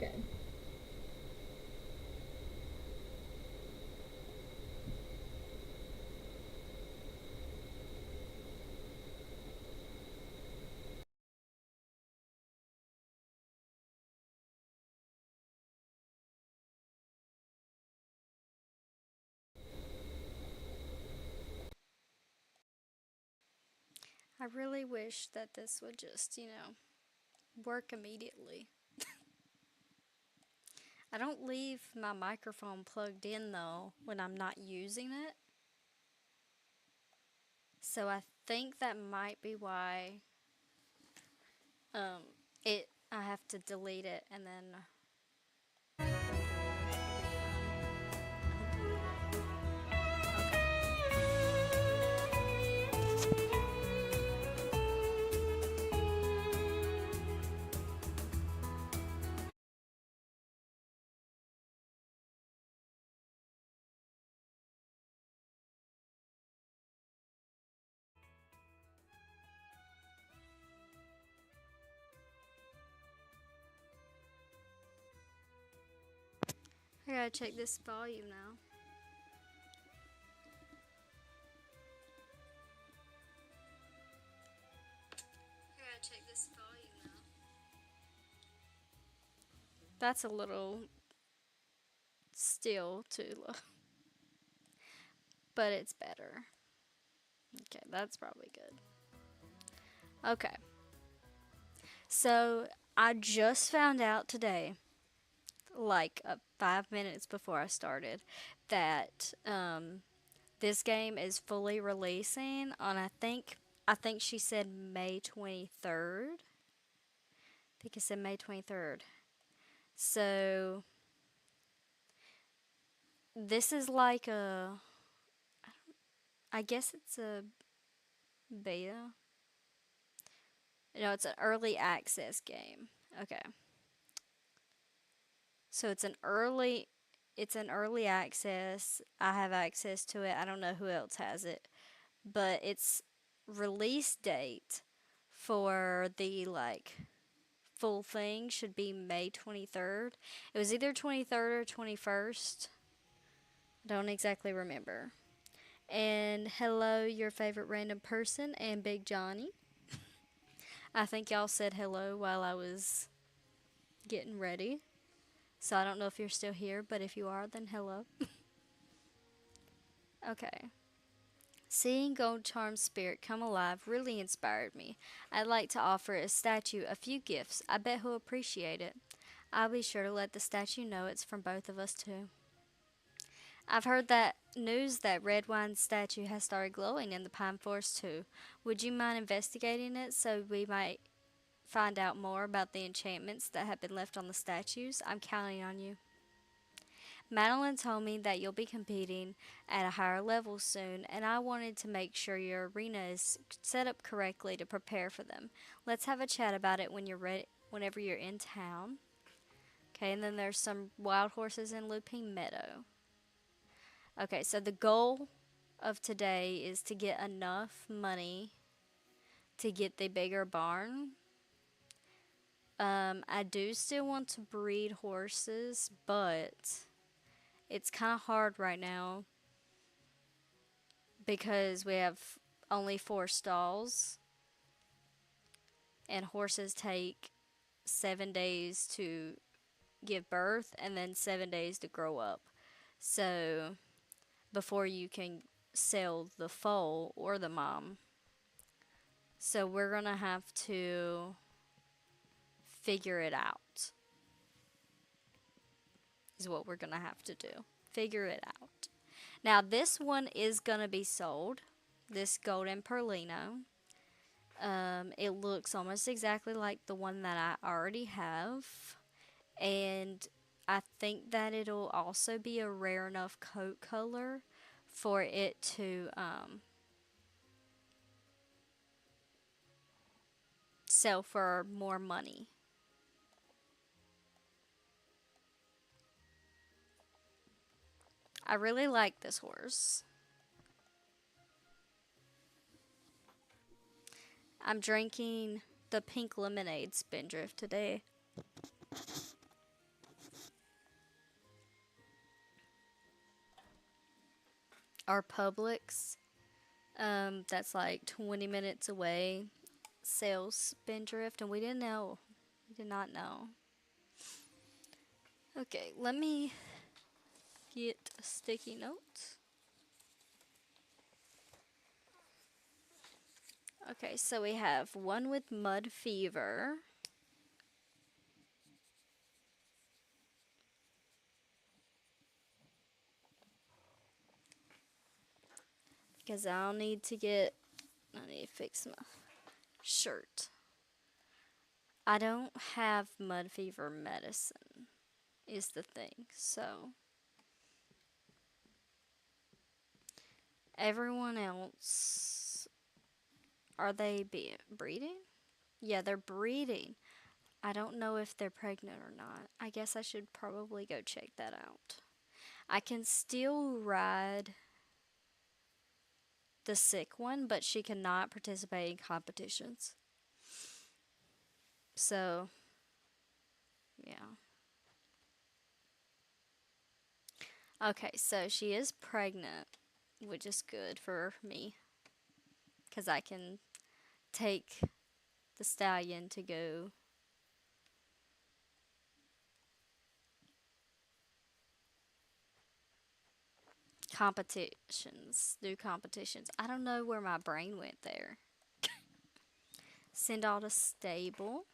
Okay. I really wish that this would just, work immediately. I don't leave my microphone plugged in though when I'm not using it. So I think that might be why um it I have to delete it and then it'll do it every time. Okay. I gotta check this volume now. I gotta check this volume now. That's a little still too low, but it's better. Okay, that's probably good. Okay, so I just found out today, like 5 minutes before I started, that this game is fully releasing on I think she said May 23rd. I think it said May 23rd. So this is like I guess it's a beta. No, it's an early access game. Okay. So it's an early access. I have access to it. I don't know who else has it. But its release date for the full thing should be May 23rd. It was either 23rd or 21st. I don't exactly remember. And hello, your favorite random person and Big Johnny. I think y'all said hello while I was getting ready. So I don't know if you're still here, but if you are, then hello. Okay. Seeing Gold Charm's spirit come alive really inspired me. I'd like to offer a statue a few gifts. I bet he'll appreciate it. I'll be sure to let the statue know it's from both of us, too. I've heard that news that Redwine's statue has started glowing in the Pine Forest, too. Would you mind investigating it so we might find out more about the enchantments that have been left on the statues? I'm counting on you. Madeline told me that you'll be competing at a higher level soon, and I wanted to make sure your arena is set up correctly to prepare for them. Let's have a chat about it when you're ready, whenever you're in town. Okay, and then there's some wild horses in Looping Meadow. Okay, so the goal of today is to get enough money to get the bigger barn. I do still want to breed horses, but it's kind of hard right now because we have only 4 stalls, and horses take 7 days to give birth and then 7 days to grow up. So before you can sell the foal or the mom. So we're gonna have to figure it out, is what we're gonna have to do. Figure it out. Now, this one is gonna be sold. This golden Perlino. It looks almost exactly like the one that I already have. And I think that it'll also be a rare enough coat color for it to sell for more money. I really like this horse. I'm drinking the pink lemonade spindrift today. Our Publix, that's like 20 minutes away, sells Spindrift, and we didn't know. We did not know. Okay, let me get a sticky note. Okay, so we have one with mud fever. Because I need to fix my shirt. I don't have mud fever medicine, is the thing. So, everyone else, are they breeding? Yeah, they're breeding. I don't know if they're pregnant or not. I guess I should probably go check that out. I can still ride the sick one, but she cannot participate in competitions. So, yeah. Okay, so she is pregnant, which is good for me because I can take the stallion to go do competitions. I don't know where my brain went there. Send all to stable.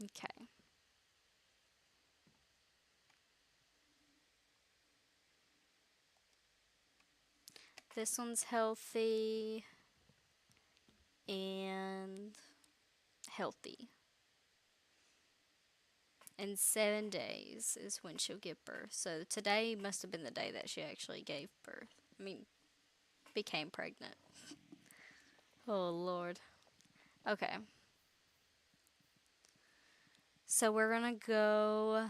Okay. This one's healthy and healthy. In 7 days is when she'll give birth. So today must have been the day that she actually gave birth. I mean, became pregnant. Oh, Lord. Okay. So we're gonna go.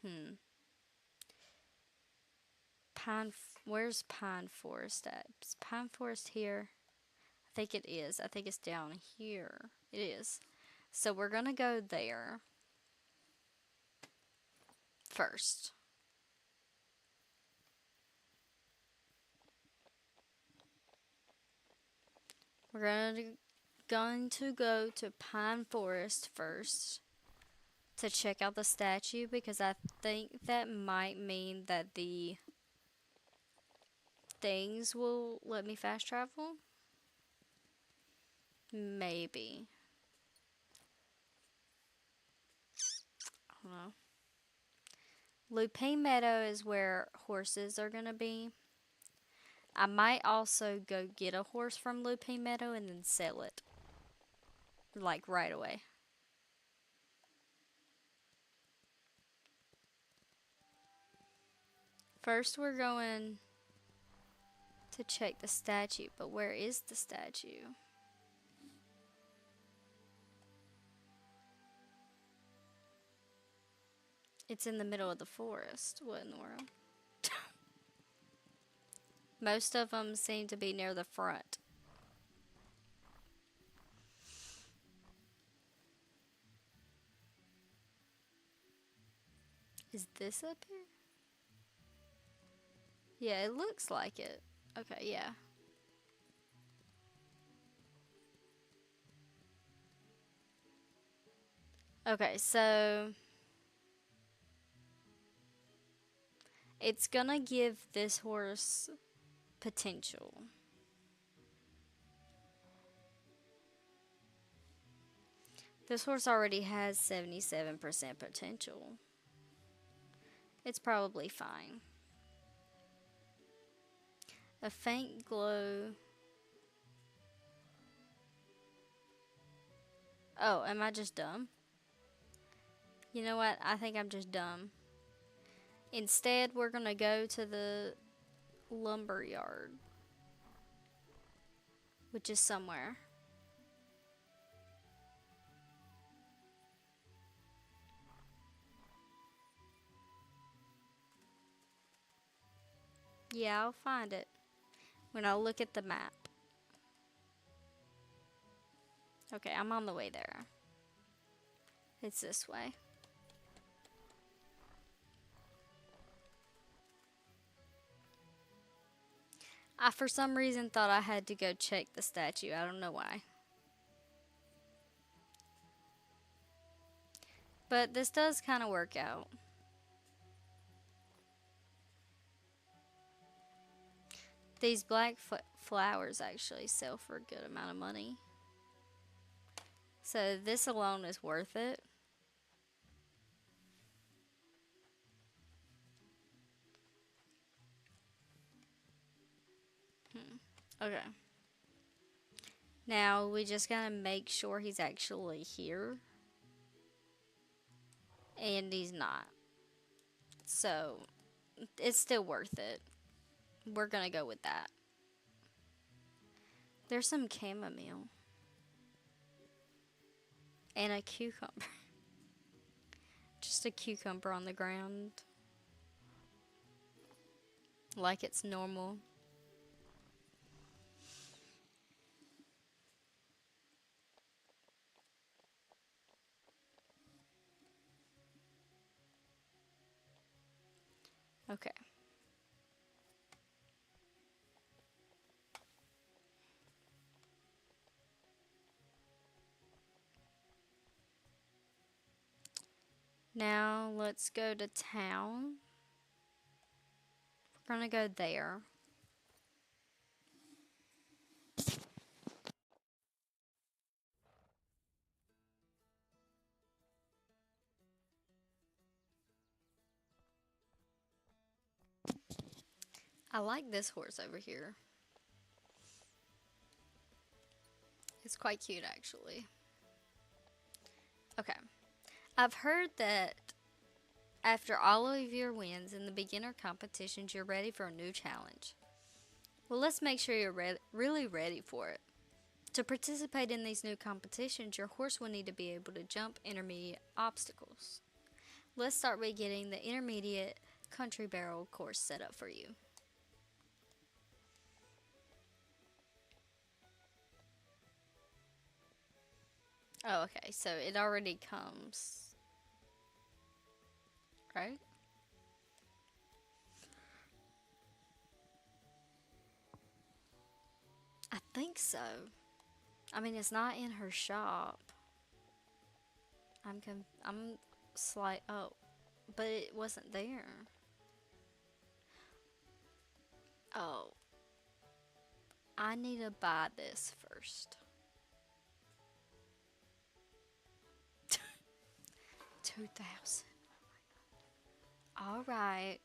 Hmm. Where's Pine Forest at? Is Pine Forest here? I think it is. I think it's down here. It is. So we're gonna go there first. We're going to go to Pine Forest first to check out the statue because I think that might mean that the things will let me fast travel. Maybe. I don't know. Lupine Meadow is where horses are gonna be. I might also go get a horse from Lupine Meadow and then sell it. Like right away. First, we're going to check the statue, but where is the statue? It's in the middle of the forest. What in the world? Most of them seem to be near the front. Is this up here? Yeah, it looks like it. Okay, yeah. Okay, so it's gonna give this horse potential. This horse already has 77% potential. It's probably fine. A faint glow. Oh, am I just dumb? You know what? I think I'm just dumb. Instead, we're gonna go to the lumber yard, which is somewhere. Yeah, I'll find it when I look at the map. Okay, I'm on the way there. It's this way. I, for some reason, thought I had to go check the statue. I don't know why. But this does kind of work out. These black flowers actually sell for a good amount of money. So this alone is worth it. Okay. Now we just gotta make sure he's actually here. And he's not. So it's still worth it. We're gonna go with that. There's some chamomile. And a cucumber. Just a cucumber on the ground. Like it's normal. Okay. Now let's go to town. We're gonna go there. I like this horse over here. It's quite cute actually. Okay. I've heard that after all of your wins in the beginner competitions, you're ready for a new challenge. Well, let's make sure you're really ready for it. To participate in these new competitions, your horse will need to be able to jump intermediate obstacles. Let's start by getting the intermediate country barrel course set up for you. Oh, okay, so it already comes, right? I think so. I mean, it's not in her shop. I'm slight. Oh, but it wasn't there. Oh, I need to buy this first. 2,000. All right.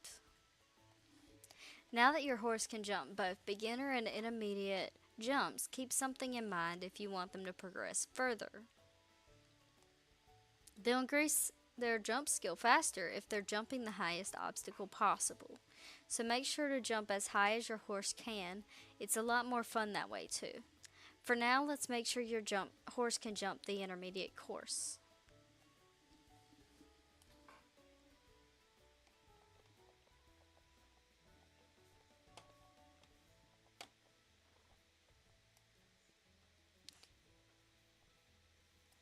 Now that your horse can jump both beginner and intermediate jumps, keep something in mind if you want them to progress further. They'll increase their jump skill faster if they're jumping the highest obstacle possible. So make sure to jump as high as your horse can. It's a lot more fun that way too. For now, let's make sure your horse can jump the intermediate course.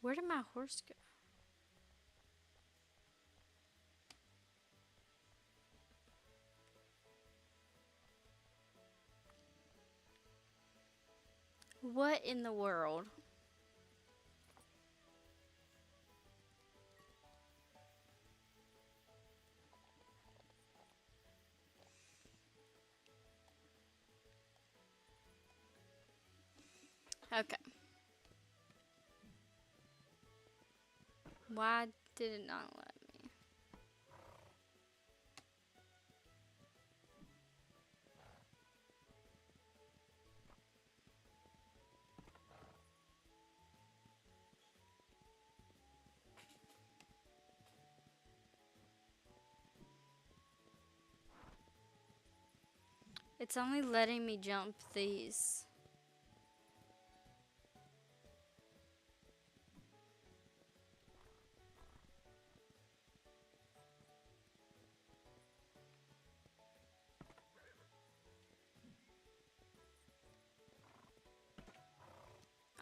Where did my horse go? What in the world? Okay. Why did it not let me? It's only letting me jump these.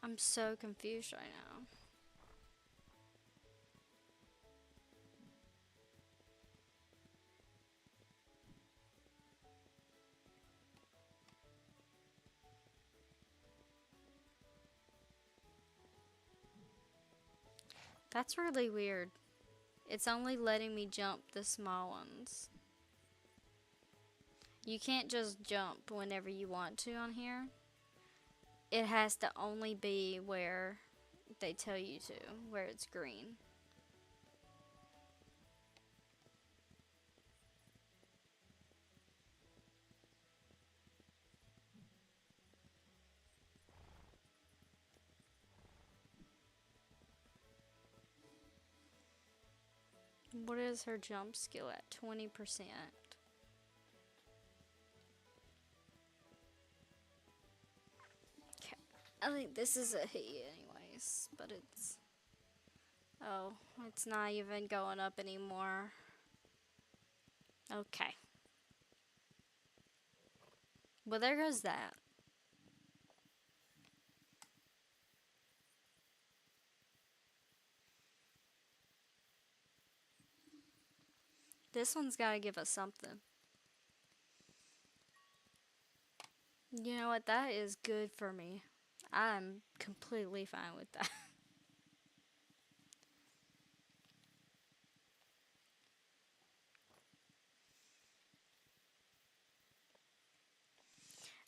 I'm so confused right now. That's really weird. It's only letting me jump the small ones. You can't just jump whenever you want to on here. It has to only be where they tell you to, where it's green. What is her jump skill at? 20%. Okay. I think this is a he anyways, but it's... Oh, it's not even going up anymore. Okay. Well, there goes that. This one's got to give us something. You know what? That is good for me. I'm completely fine with that.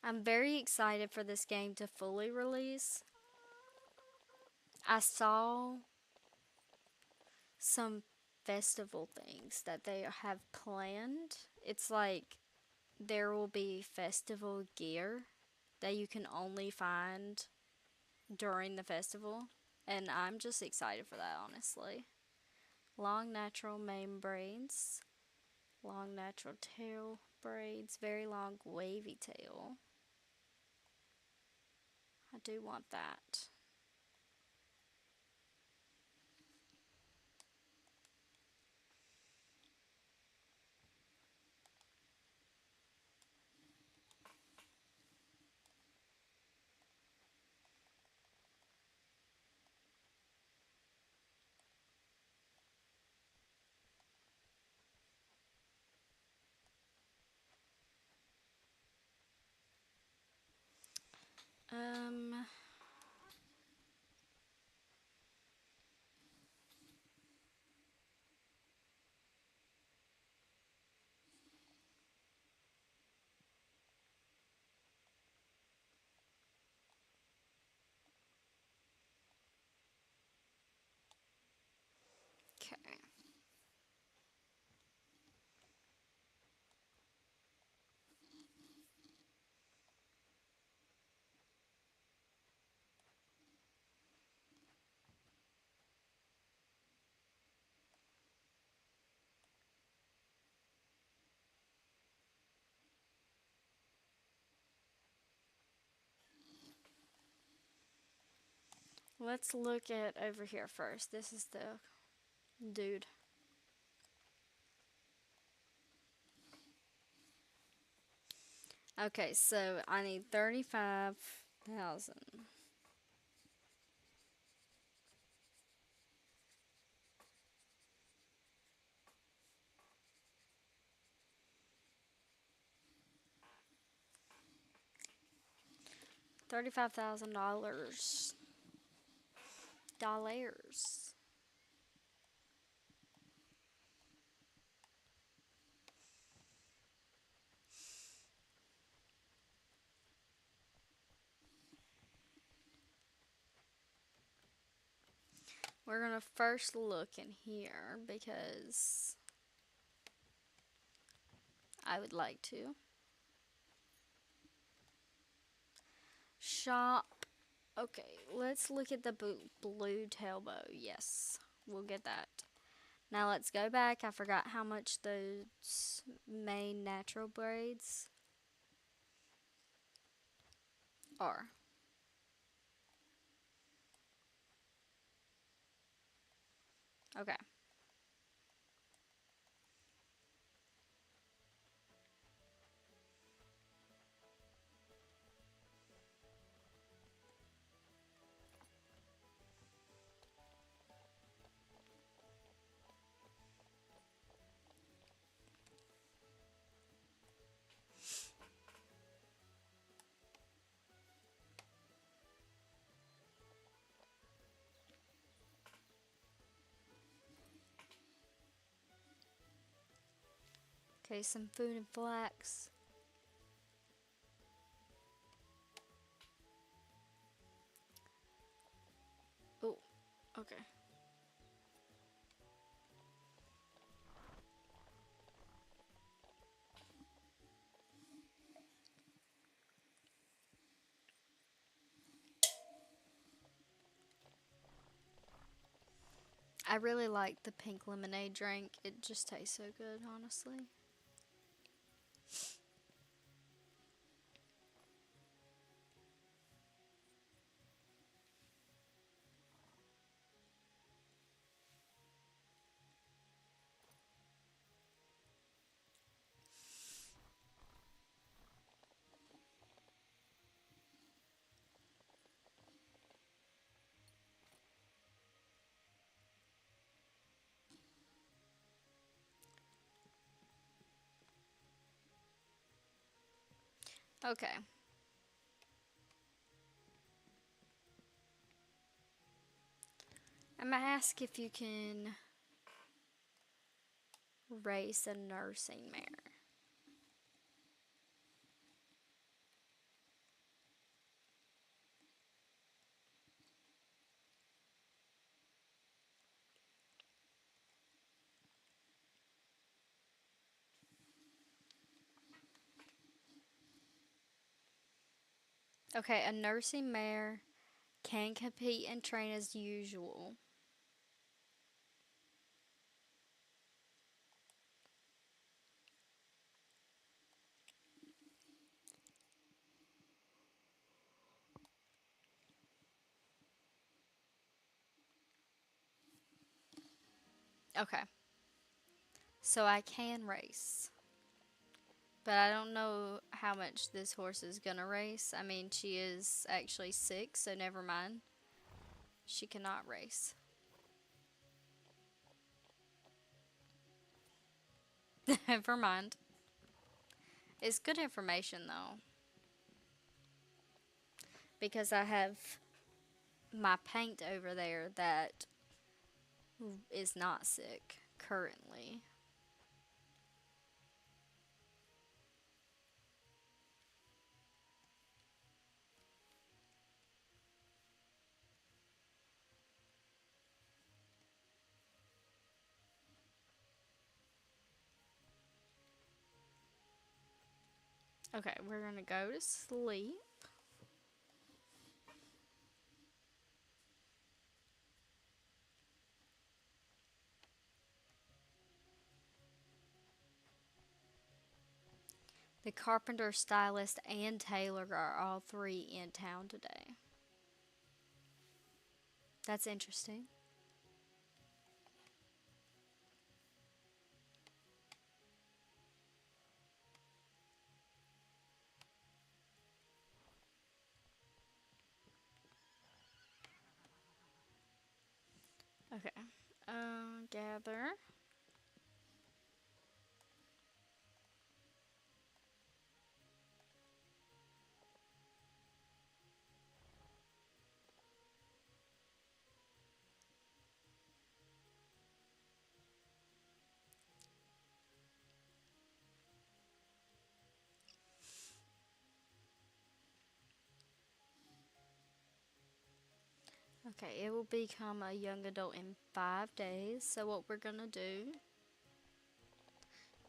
I'm very excited for this game to fully release. I saw some festival things that they have planned. It's like there will be festival gear that you can only find during the festival. And I'm just excited for that, honestly. Long natural mane braids, long natural tail braids, very long wavy tail. I do want that. Um, okay. Let's look at over here first. This is the dude. Okay, so I need 35,000. $35,000. Dollars. We're gonna first look in here because I would like to. Shop. Okay, let's look at the blue tailbow. Yes, we'll get that. Now let's go back. I forgot how much those mane natural braids are. Okay. Okay, some food and flax. Oh, okay. I really like the pink lemonade drink. It just tastes so good, honestly. Okay. I'm gonna ask if you can race a nursing mare. Okay, a nursing mare can compete and train as usual. Okay, so I can race, but I don't know how much this horse is gonna race. I mean, she is actually sick, so never mind. She cannot race. Never mind. It's good information though, because I have my paint over there that is not sick currently. Okay, we're gonna go to sleep. The carpenter, stylist, and tailor are all three in town today. That's interesting. Okay. Gather. Okay, it will become a young adult in 5 days. So, what we're gonna do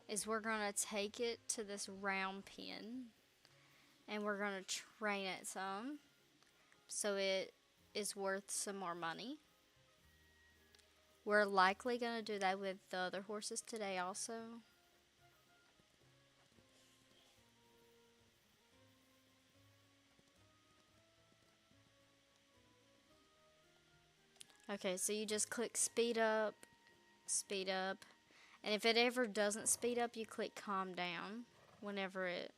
is we're gonna take it to this round pen and we're gonna train it some so it is worth some more money. We're likely gonna do that with the other horses today, also. Okay, so you just click speed up, and if it ever doesn't speed up, you click calm down whenever it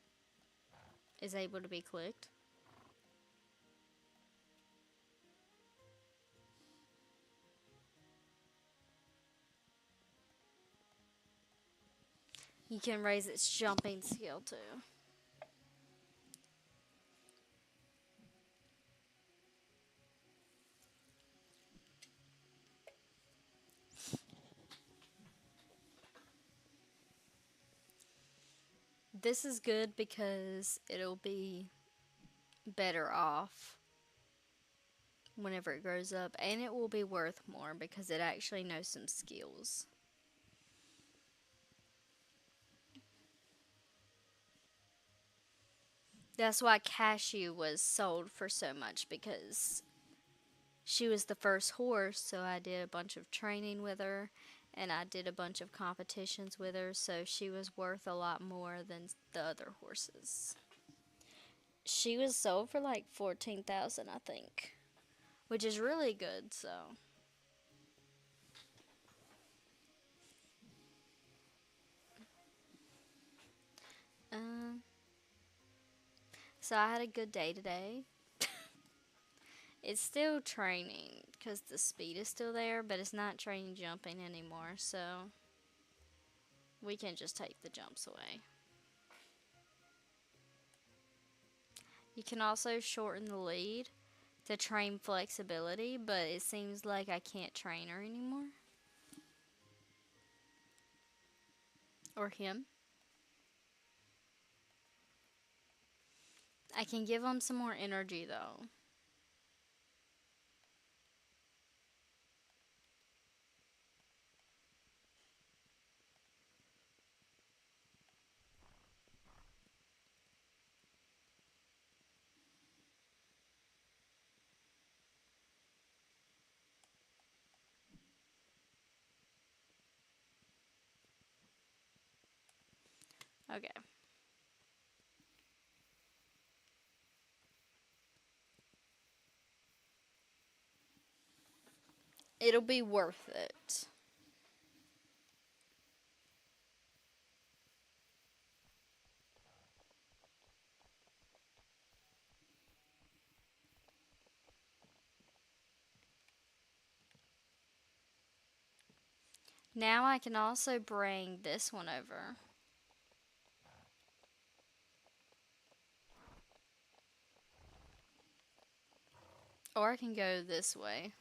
is able to be clicked. You can raise its jumping skill too. this is good because it'll be better off whenever it grows up, and it will be worth more because it actually knows some skills. That's why Cashew was sold for so much, because she was the first horse, so I did a bunch of training with her and I did a bunch of competitions with her, so she was worth a lot more than the other horses. She was sold for like 14,000, I think, which is really good, so um so I had a good day today. It's still training because the speed is still there, but it's not training jumping anymore, so we can just take the jumps away. You can also shorten the lead to train flexibility, but it seems like I can't train her anymore. Or him. I can give him some more energy though. Okay. It'll be worth it. Now I can also bring this one over. Or I can go this way.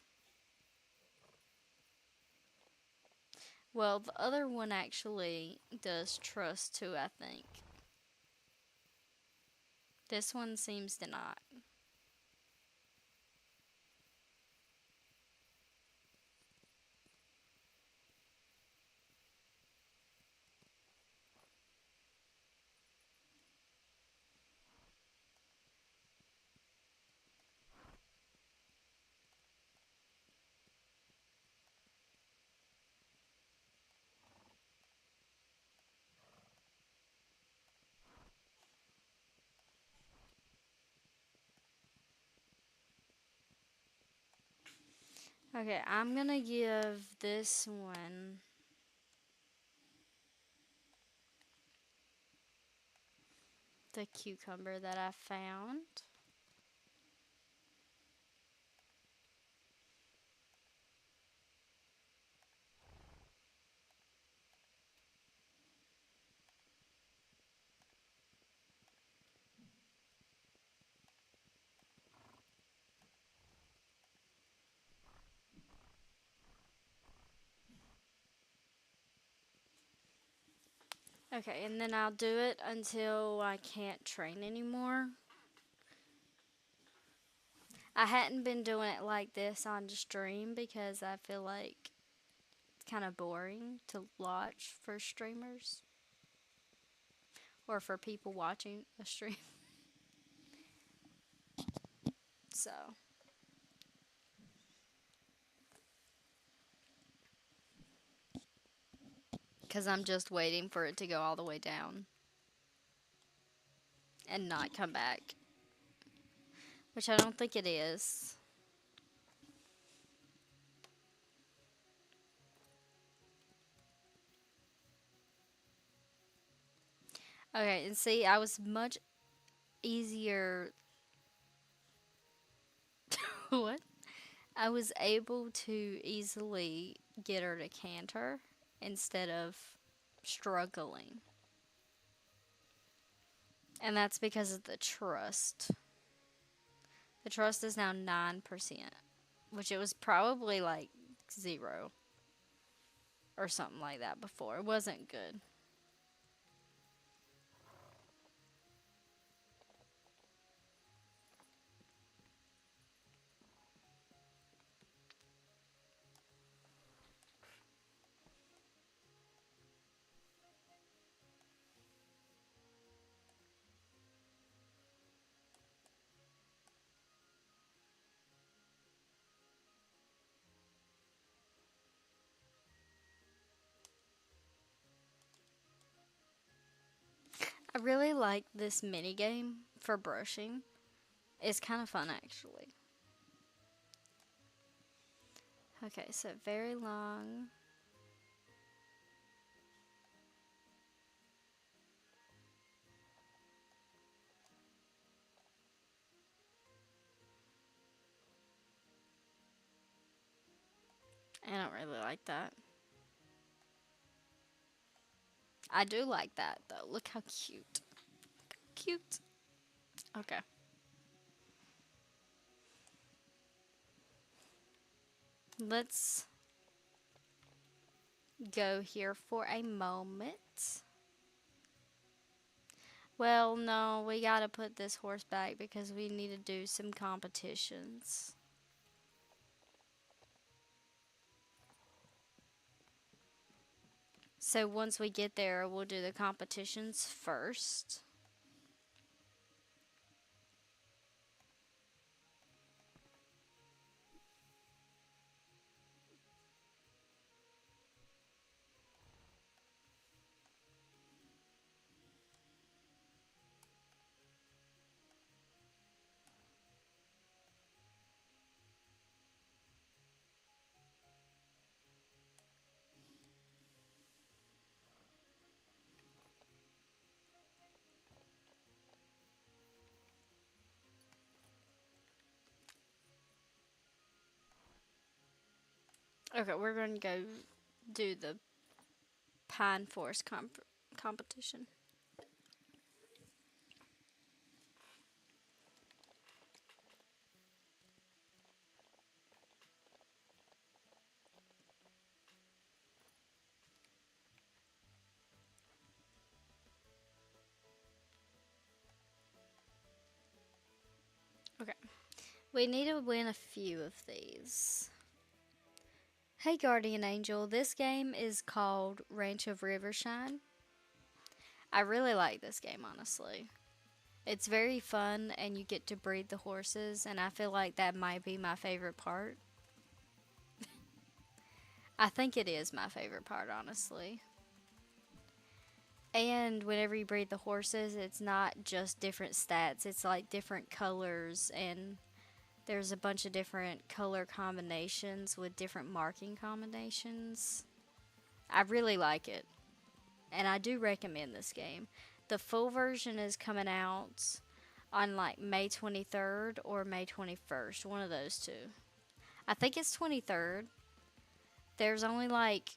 Well, the other one actually does trust too, I think. This one seems to not. Okay, I'm gonna give this one the cucumber that I found. Okay, and then I'll do it until I can't train anymore. I hadn't been doing it like this on stream because I feel like it's kind of boring to watch for streamers or for people watching a stream. So, because I'm just waiting for it to go all the way down and not come back, which I don't think it is. Okay, and see, I was much easier. What? I was able to easily get her to canter instead of struggling. And that's because of the trust. The trust is now 9%, which it was probably like 0 or something like that before. It wasn't good. I really like this mini game for brushing. It's kind of fun actually. Okay, so very long. I don't really like that. I do like that though. Look how cute. Cute. Okay. Let's go here for a moment. Well, no, we gotta put this horse back because we need to do some competitions. So once we get there, we'll do the competitions first. Okay, we're going to go do the Pine Forest competition. Okay, we need to win a few of these. Hey Guardian Angel, this game is called Ranch of Rivershine. I really like this game, honestly. It's very fun and you get to breed the horses, and I feel like that might be my favorite part. I think it is my favorite part, honestly. And whenever you breed the horses, it's not just different stats, it's like different colors, and there's a bunch of different color combinations with different marking combinations. I really like it, and I do recommend this game. The full version is coming out on like May 23rd or May 21st, one of those two. I think it's 23rd. There's only like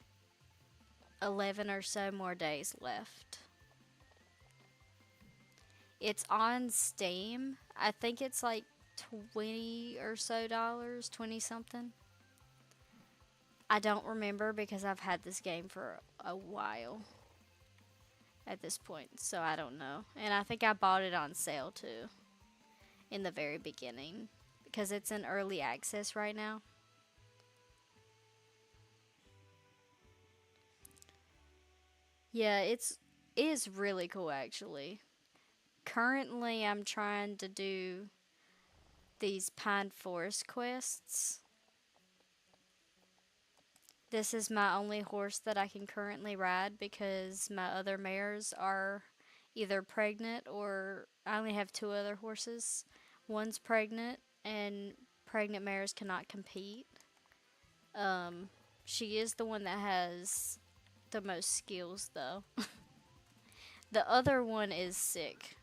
11 or so more days left. It's on Steam. I think it's like 20 or so dollars, 20 something. I don't remember because I've had this game for a while at this point, so I don't know. And I think I bought it on sale too in the very beginning because it's in early access right now. Yeah, it is really cool actually. Currently, I'm trying to do these Pine Forest quests. This is my only horse that I can currently ride because my other mares are either pregnant, or I only have two other horses. One's pregnant, and pregnant mares cannot compete. Um, she is the one that has the most skills, though. The other one is sick,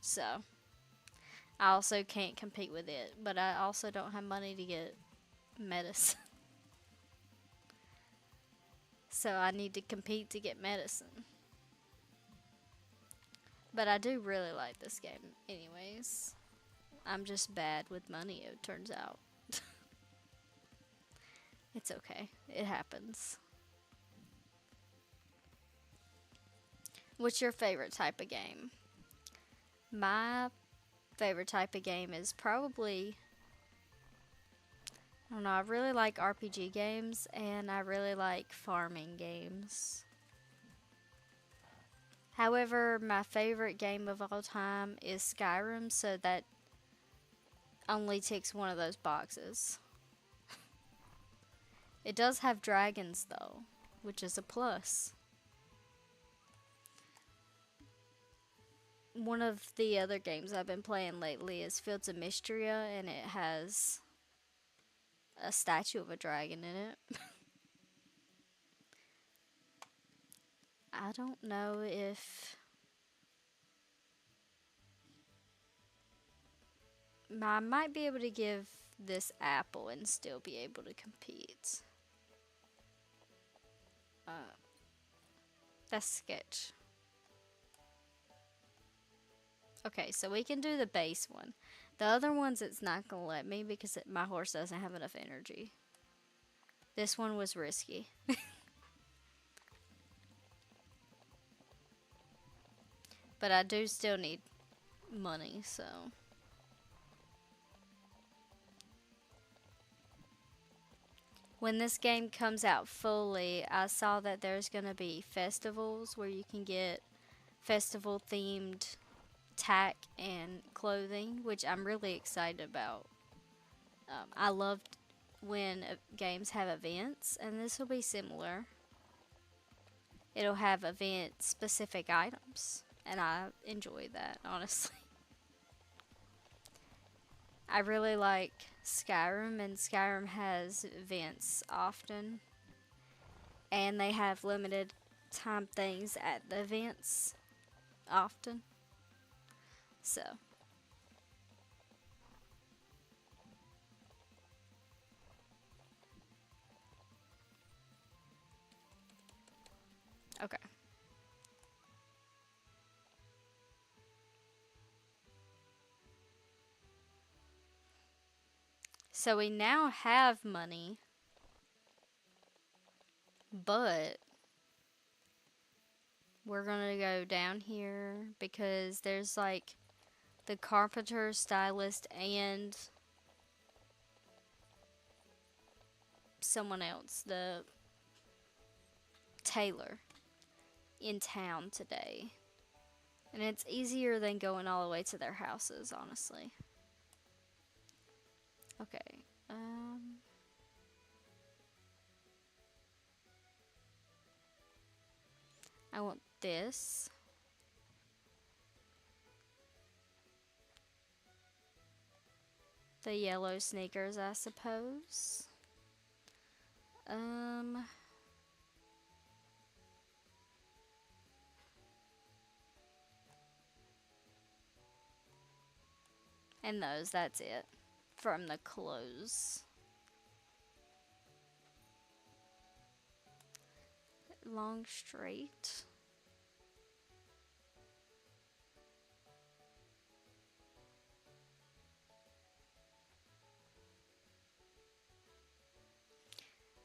so I also can't compete with it. But I also don't have money to get medicine. So I need to compete to get medicine. But I do really like this game, anyways. I'm just bad with money, it turns out. It's okay, it happens. What's your favorite type of game? My favorite type of game is probably, I don't know, I really like RPG games and I really like farming games. However, my favorite game of all time is Skyrim, so that only ticks one of those boxes. It does have dragons though, which is a plus. One of the other games I've been playing lately is Fields of Mystria, and it has a statue of a dragon in it. I don't know if I might be able to give this apple and still be able to compete. Uh, that's sketch. Okay, so we can do the base one. The other ones it's not going to let me because my horse doesn't have enough energy. This one was risky. But I do still need money, so. When this game comes out fully, I saw that there's going to be festivals where you can get festival themed tack and clothing, which I'm really excited about. I loved when games have events, and this will be similar. It'll have event specific items, and I enjoy that, honestly. I really like Skyrim, and Skyrim has events often, and they have limited time things at the events often. So, okay. So we now have money, but we're gonna go down here because there's like the carpenter, stylist, and someone else, the tailor, in town today. And it's easier than going all the way to their houses, honestly. Okay. I want this. The yellow sneakers, I suppose. Um, and those, that's it. From the clothes. Long straight.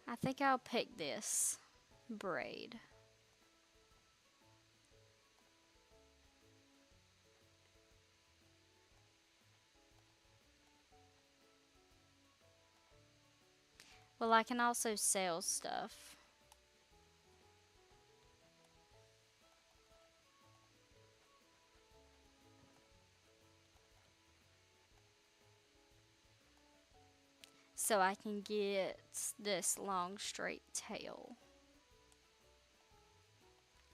I think I'll pick this braid. Well, I can also sell stuff. So I can get this long straight tail.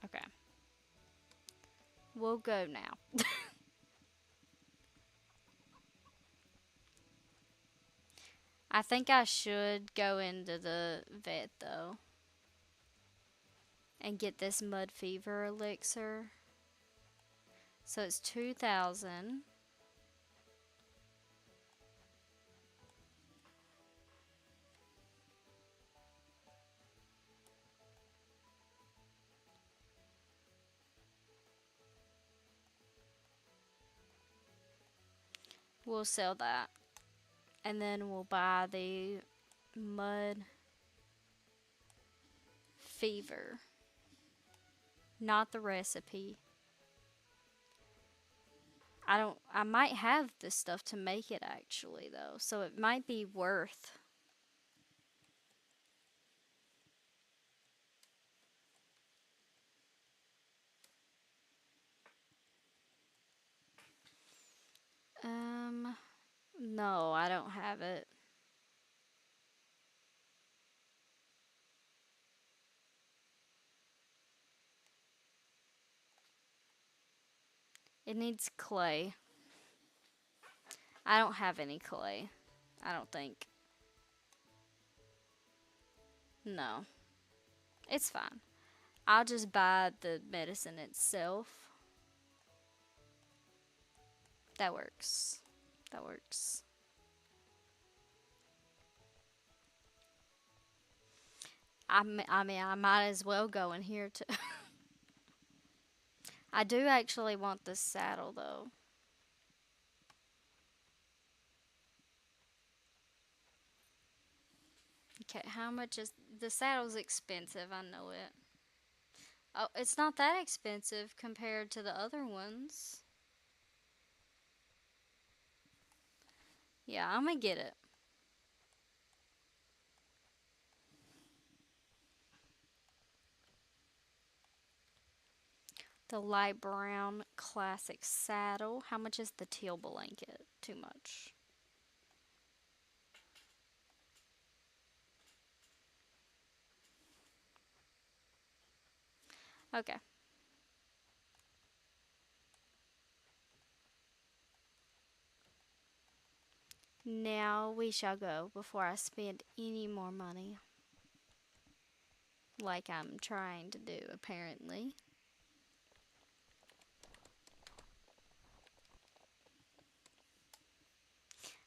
Okay. We'll go now. I think I should go into the vet though and get this mud fever elixir. So it's 2,000. We'll sell that. And then we'll buy the mud fever. Not the recipe. I might have this stuff to make it actually though. So it might be worth. Um no, I don't have it. It needs clay. I don't have any clay. I don't think. No. It's fine. I'll just buy the medicine itself. That works. That works. I mean, I might as well go in here too. I do actually want this saddle though. Okay, how much is the saddle's expensive? I know it. Oh, it's not that expensive compared to the other ones. Yeah, I'm gonna get it. The light brown classic saddle. How much is the teal blanket? Too much. Okay. Now we shall go before I spend any more money. Like I'm trying to do, apparently.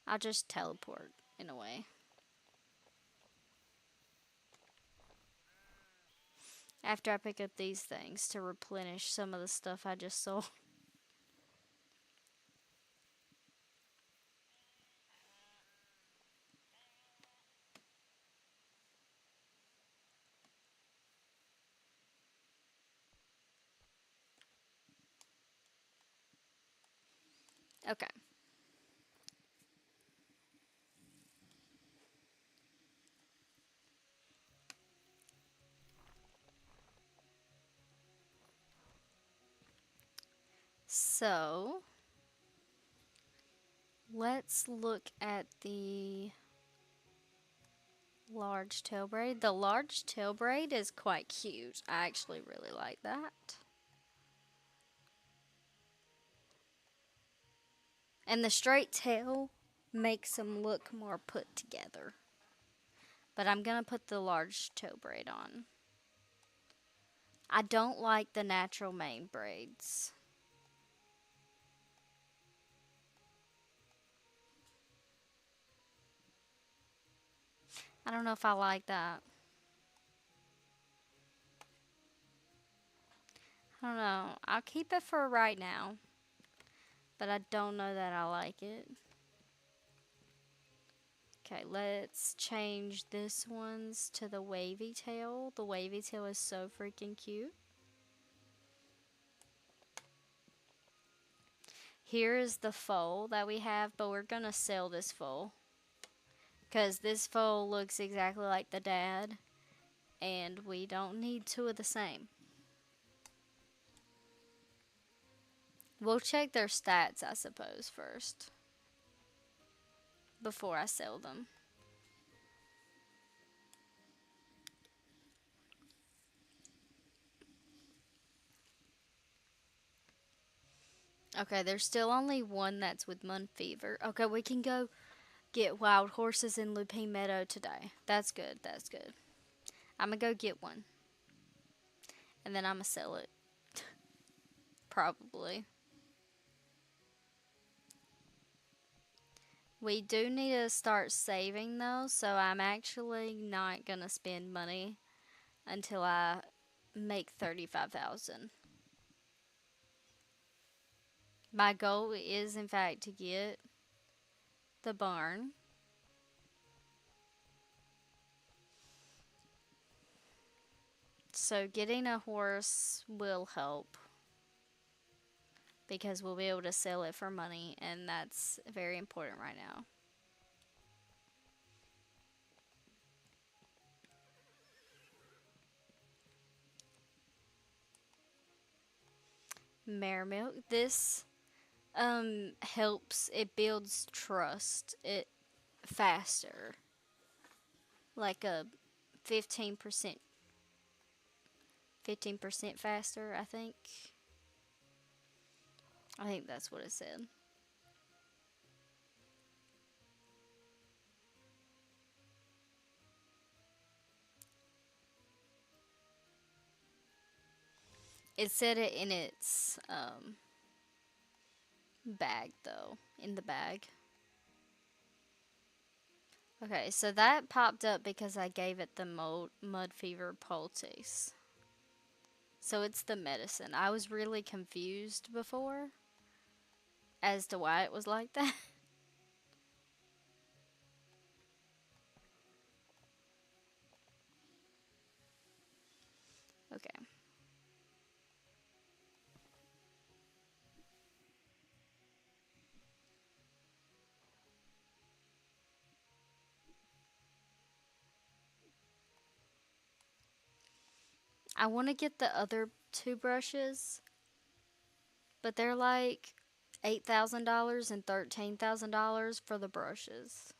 I'll just teleport in a way. After I pick up these things to replenish some of the stuff I just sold. Okay. So, let's look at the large tail braid. The large tail braid is quite cute. I actually really like that. And the straight tail makes them look more put together. But I'm going to put the large tail braid on. I don't like the natural mane braids. I don't know if I like that. I don't know. I'll keep it for right now. But I don't know that I like it. Okay, let's change this one's to the wavy tail. The wavy tail is so freaking cute. Here is the foal that we have, but we're gonna sell this foal. Because this foal looks exactly like the dad, and we don't need two of the same. We'll check their stats, I suppose, first. Before I sell them. Okay, there's still only one that's with Mun Fever. Okay, we can go get wild horses in Lupine Meadow today. That's good, that's good. I'm gonna go get one. And then I'm gonna sell it. Probably. We do need to start saving though, so I'm actually not gonna spend money until I make 35,000. My goal is in fact to get the barn. So getting a horse will help because we'll be able to sell it for money, and that's very important right now. Mare milk. This helps, it builds trust it faster. Like a 15% 15% faster, I think. I think that's what it said. It said it in its bag, though. In the bag. Okay, so that popped up because I gave it the mud fever poultice. So it's the medicine. I was really confused before as to why it was like that. Okay. I want to get the other two brushes, but they're like $8,000 and $13,000 for the brushes.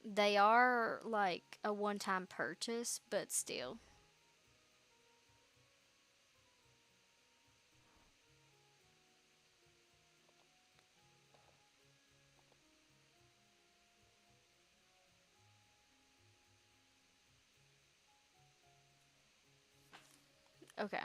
They are like a one time purchase, but still. Okay.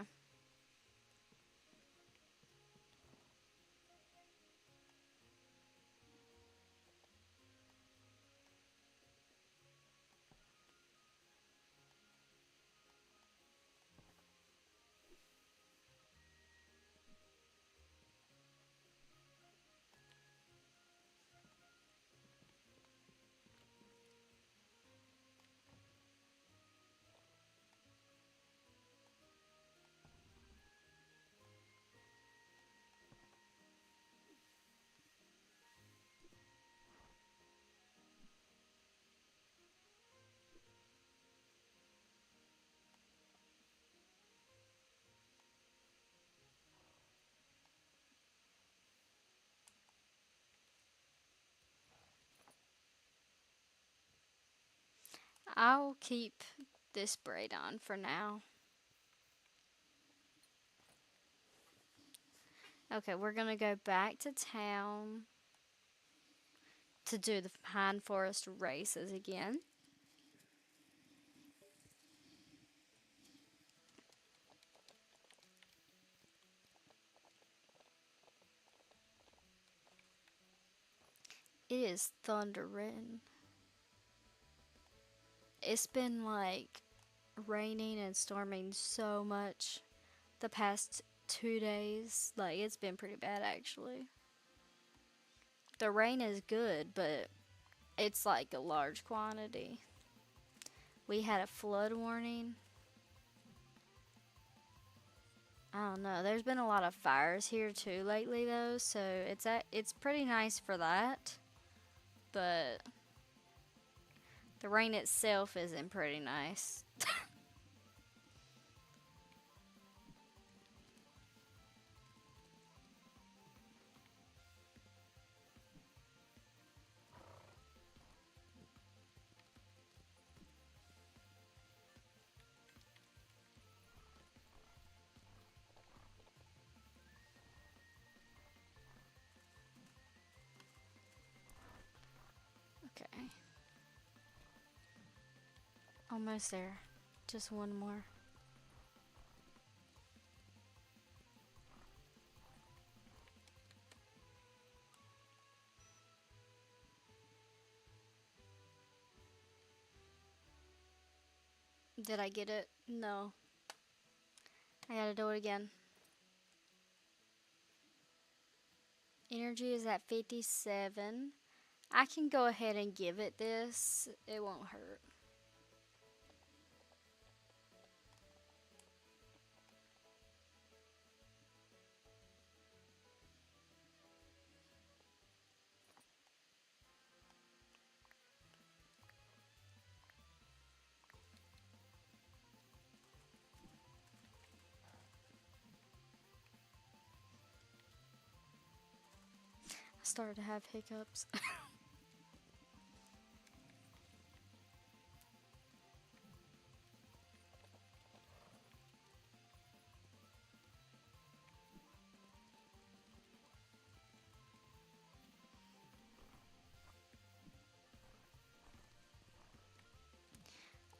I'll keep this braid on for now. Okay, we're gonna go back to town to do the Pine Forest races again. It is thundering. It's been like raining and storming so much the past 2 days. Like, it's been pretty bad actually. The rain is good, but it's like a large quantity. We had a flood warning. I don't know. There's been a lot of fires here too lately though, so it's pretty nice for that. But the rain itself isn't pretty nice. Okay. Almost there. Just one more. Did I get it? No. I gotta do it again. Energy is at 57. I can go ahead and give it this. It won't hurt. I started to have hiccups.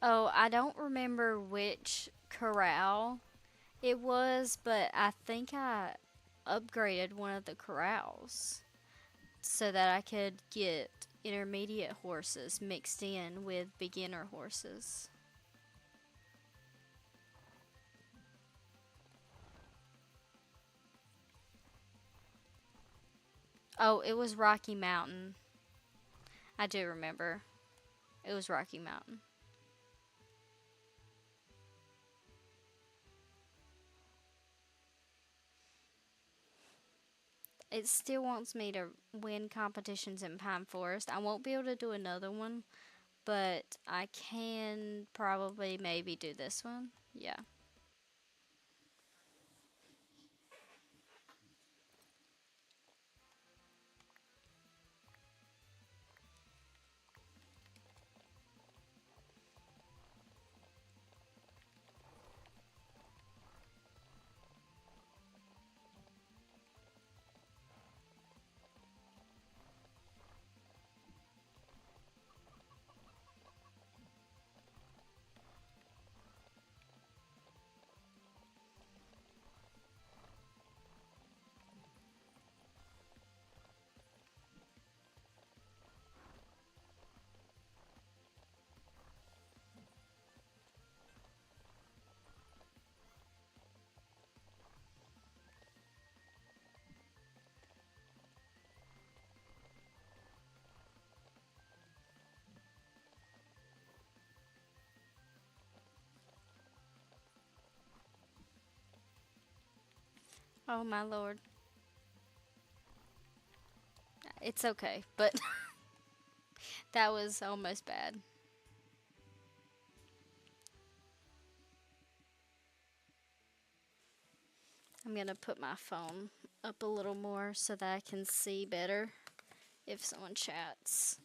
Oh, I don't remember which corral it was, but I think I upgraded one of the corrals so that I could get intermediate horses mixed in with beginner horses. Oh, it was Rocky Mountain. I do remember. It was Rocky Mountain. It still wants me to win competitions in Pine Forest. I won't be able to do another one, but I can probably maybe do this one. Yeah. Oh my lord. It's okay, but that was almost bad. I'm gonna put my phone up a little more so that I can see better if someone chats.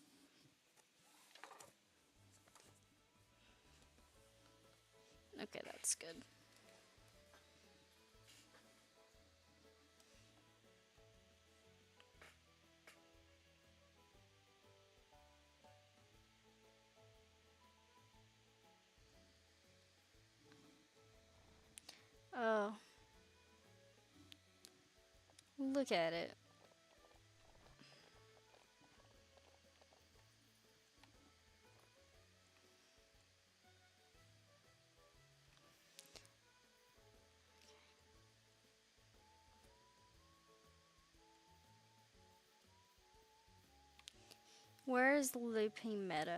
Okay, that's good. Oh, look at it. Where is Looping Meadow?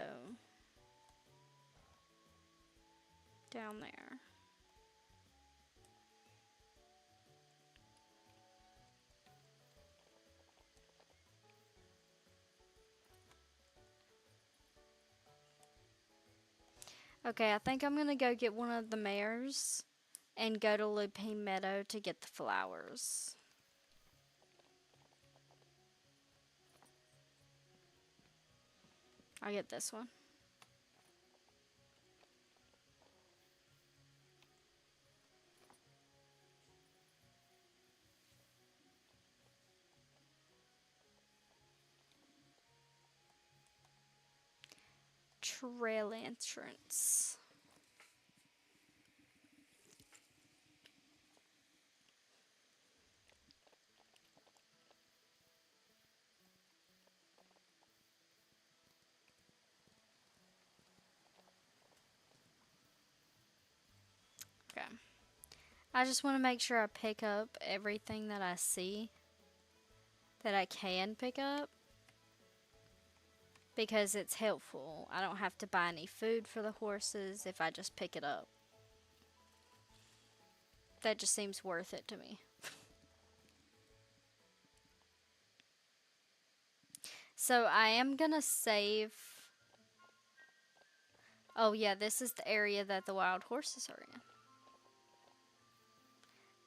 Down there. Okay, I think I'm gonna go get one of the mares and go to Looping Meadow to get the flowers. I'll get this one. Trail entrance. Okay. I just want to make sure I pick up everything that I see that I can pick up because it's helpful. I don't have to buy any food for the horses if I just pick it up. That just seems worth it to me. So I am gonna save. Oh, yeah, this is the area that the wild horses are in.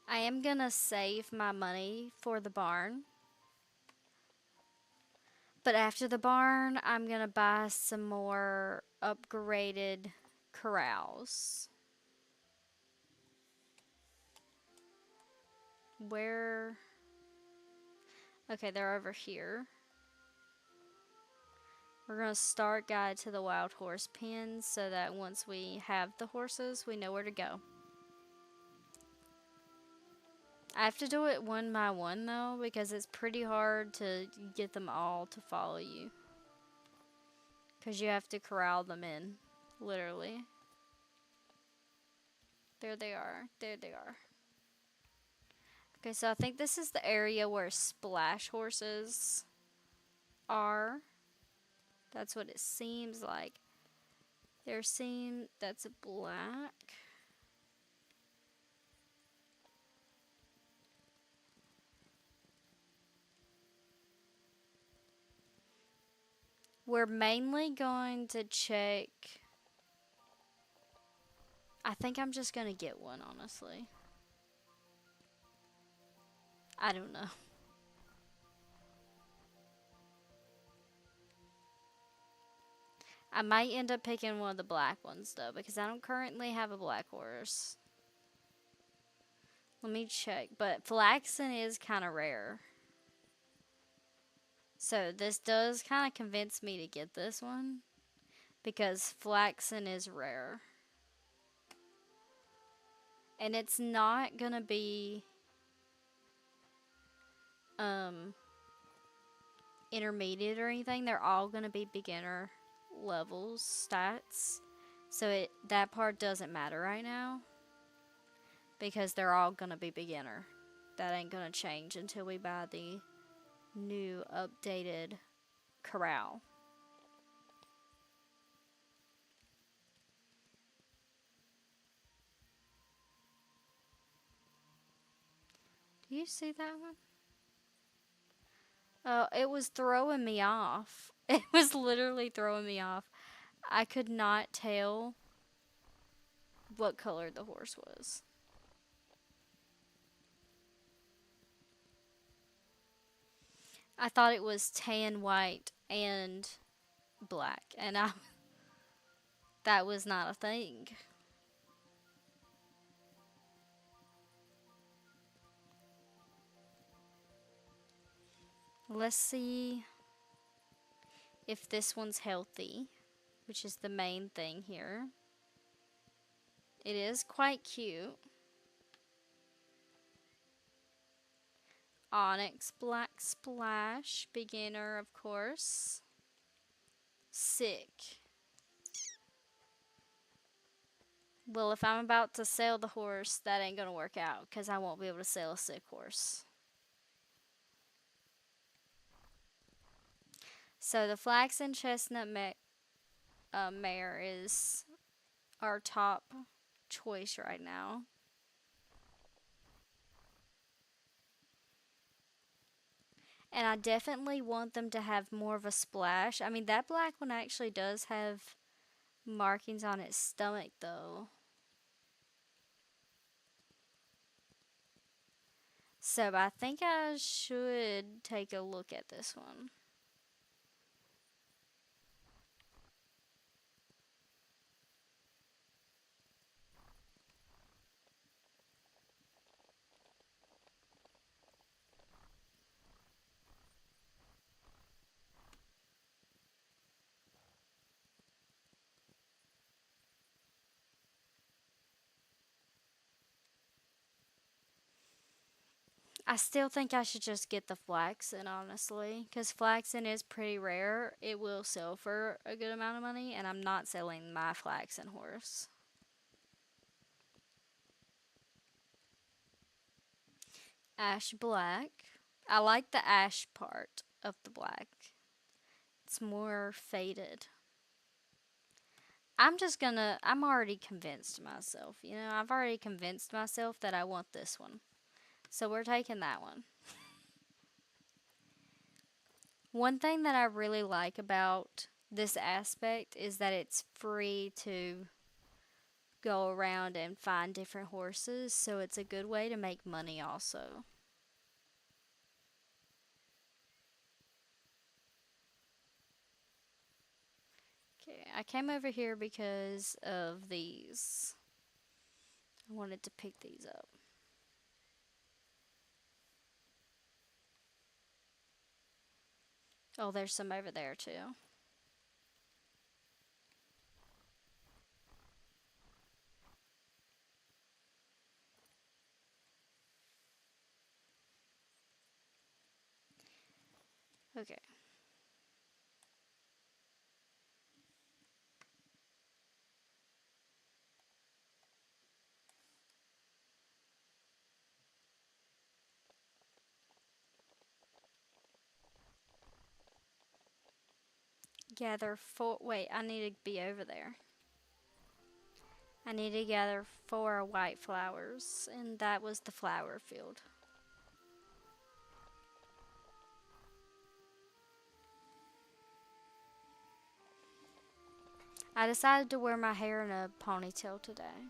I am gonna save my money for the barn. But after the barn, I'm gonna buy some more upgraded corrals. Where? Okay, they're over here. We're going to start guide to the wild horse pen so that once we have the horses, we know where to go. I have to do it one by one though, because it's pretty hard to get them all to follow you. Because you have to corral them in, literally. There they are. There they are. Okay, so I think this is the area where splash horses are. That's what it seems like. That's a black. We're mainly going to check. I think I'm just going to get one, honestly. I don't know. I might end up picking one of the black ones, though, because I don't currently have a black horse. Let me check. But Flaxen is kind of rare. So this does kind of convince me to get this one, because Flaxen is rare. And it's not going to be intermediate or anything. They're all going to be beginner levels stats. So that part doesn't matter right now, because they're all going to be beginner. That ain't going to change until we buy the new updated corral. Do you see that one? Oh, it was throwing me off. It was literally throwing me off. I could not tell what color the horse was. I thought it was tan, white, and black, and that was not a thing. Let's see if this one's healthy, which is the main thing here. It is quite cute. Onyx Black Splash, beginner, of course. Sick. Well, if I'm about to sell the horse, that ain't gonna work out, because I won't be able to sell a sick horse. So the Flaxen Chestnut mare is our top choice right now. And I definitely want them to have more of a splash. I mean, that black one actually does have markings on its stomach, though. So I think I should take a look at this one. I still think I should just get the Flaxen, honestly, because Flaxen is pretty rare. It will sell for a good amount of money, and I'm not selling my Flaxen horse. Ash Black. I like the ash part of the black. It's more faded. I'm already convinced myself. You know, I've already convinced myself that I want this one. So we're taking that one. One thing that I really like about this aspect is that it's free to go around and find different horses, so it's a good way to make money also. Okay, I came over here because of these. I wanted to pick these up. Oh, there's some over there too. Okay. Gather four. Wait, I need to be over there. I need to gather four white flowers, and that was the flower field. I decided to wear my hair in a ponytail today.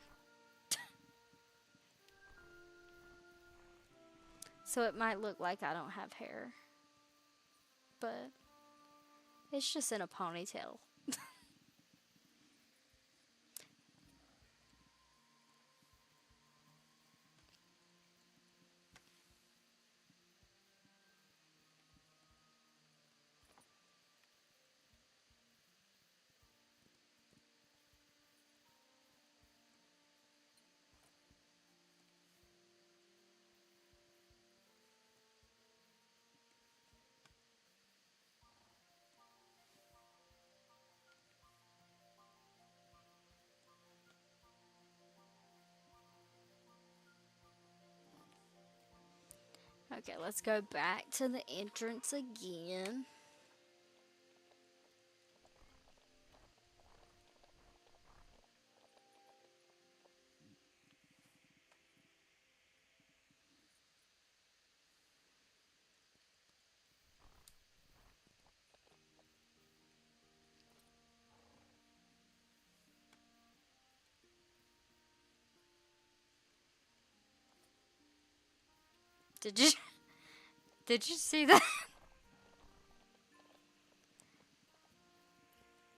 So it might look like I don't have hair, but it's just in a ponytail. Okay, let's go back to the entrance again. Did you did you see that?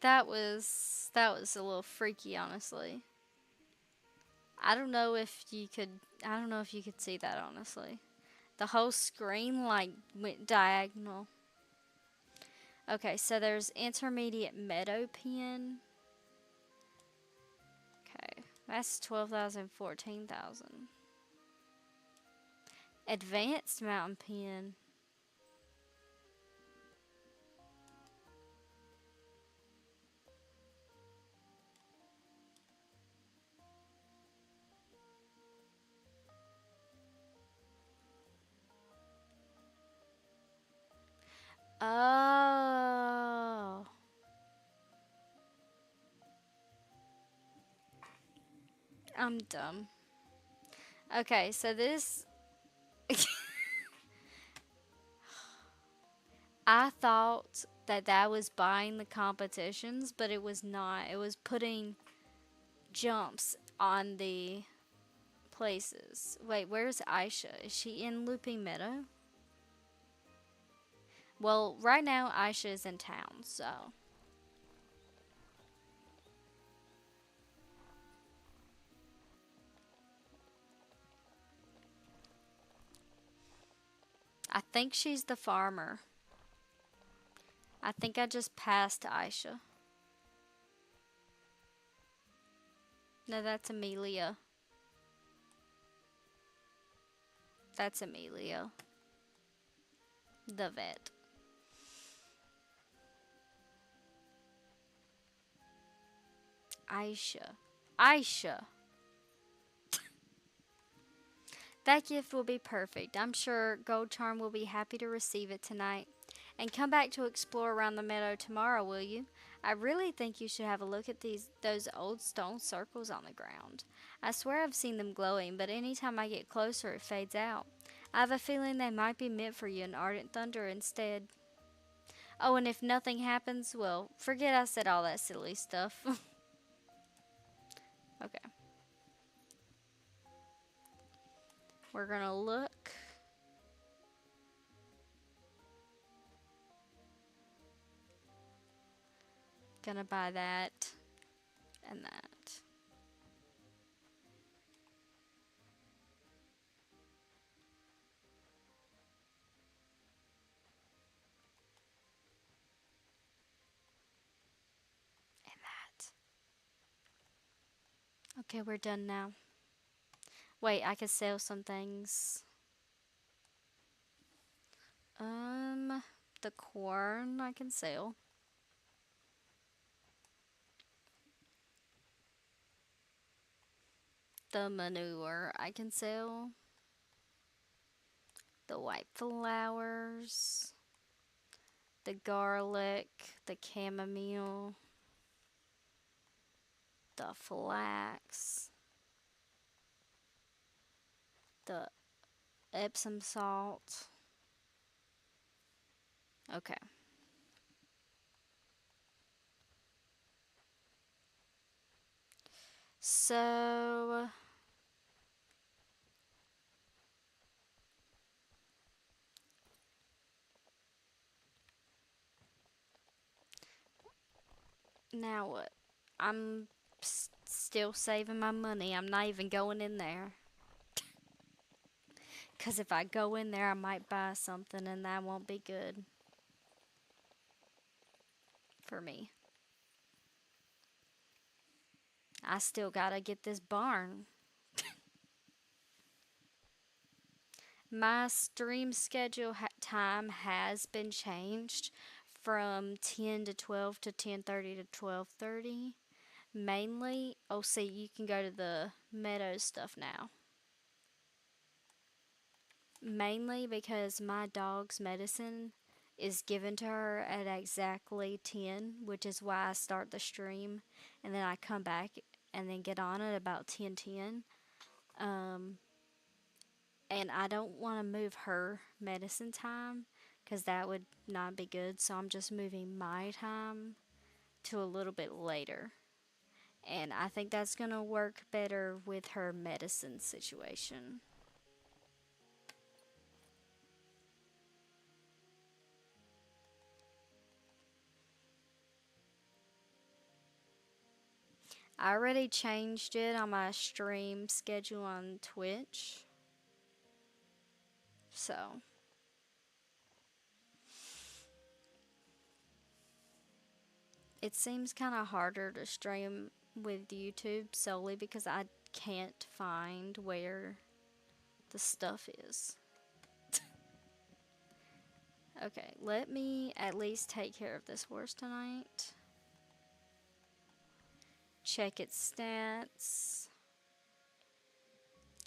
That was a little freaky, honestly. I don't know if you could I don't know if you could see that honestly. The whole screen like went diagonal. Okay, so there's intermediate meadow pen. Okay, that's 12,000, 14,000. Advanced mountain pen. Oh. I'm dumb. Okay, so this I thought that that was buying the competitions, but it was not. It was putting jumps on the places. Wait, where's Aisha? Is she in Looping Meadow? Well, right now Aisha is in town, so I think she's the farmer. I think I just passed Aisha. No, that's Amelia. That's Amelia, the vet. Aisha. Aisha. That gift will be perfect. I'm sure Gold Charm will be happy to receive it tonight. And come back to explore around the meadow tomorrow, will you? I really think you should have a look at those old stone circles on the ground. I swear I've seen them glowing, but anytime I get closer it fades out. I have a feeling they might be meant for you in Ardent Thunder instead. Oh, and if nothing happens, well, forget I said all that silly stuff. Okay. We're gonna look. Gonna buy that and that. And that. Okay, we're done now. Wait, I could sell some things. Um, The corn I can sell. The manure I can sell. The white flowers. The garlic. The chamomile. The flax. The Epsom salt. Okay. So now what? I'm still saving my money. I'm not even going in there. Because if I go in there, I might buy something and that won't be good for me. I still gotta get this barn. My stream schedule time has been changed from 10 to 12 to 10:30 to 12:30. Mainly, oh, see, you can go to the Meadows stuff now. Mainly because my dog's medicine is given to her at exactly 10, which is why I start the stream and then I come back and then get on at about 10:10. Um, and I don't want to move her medicine time because that would not be good. So I'm just moving my time to a little bit later. And I think that's going to work better with her medicine situation. I already changed it on my stream schedule on Twitch. So, it seems kind of harder to stream with YouTube solely because I can't find where the stuff is. Okay, let me at least take care of this horse tonight. Check its stats.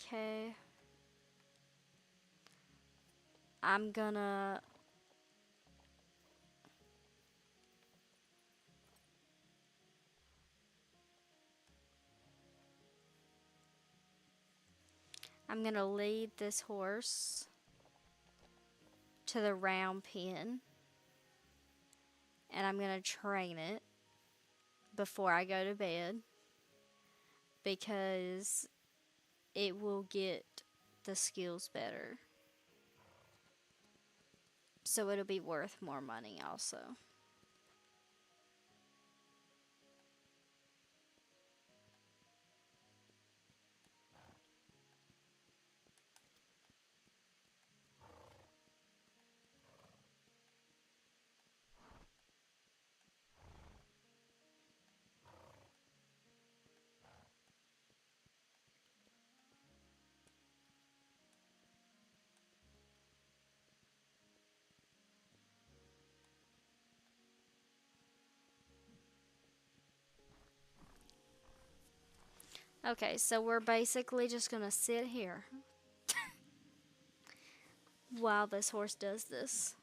Okay. I'm gonna lead this horse to the round pen and I'm gonna train it before I go to bed because it will get the skills better. So it'll be worth more money also. Okay, so we're basically just gonna sit here while this horse does this.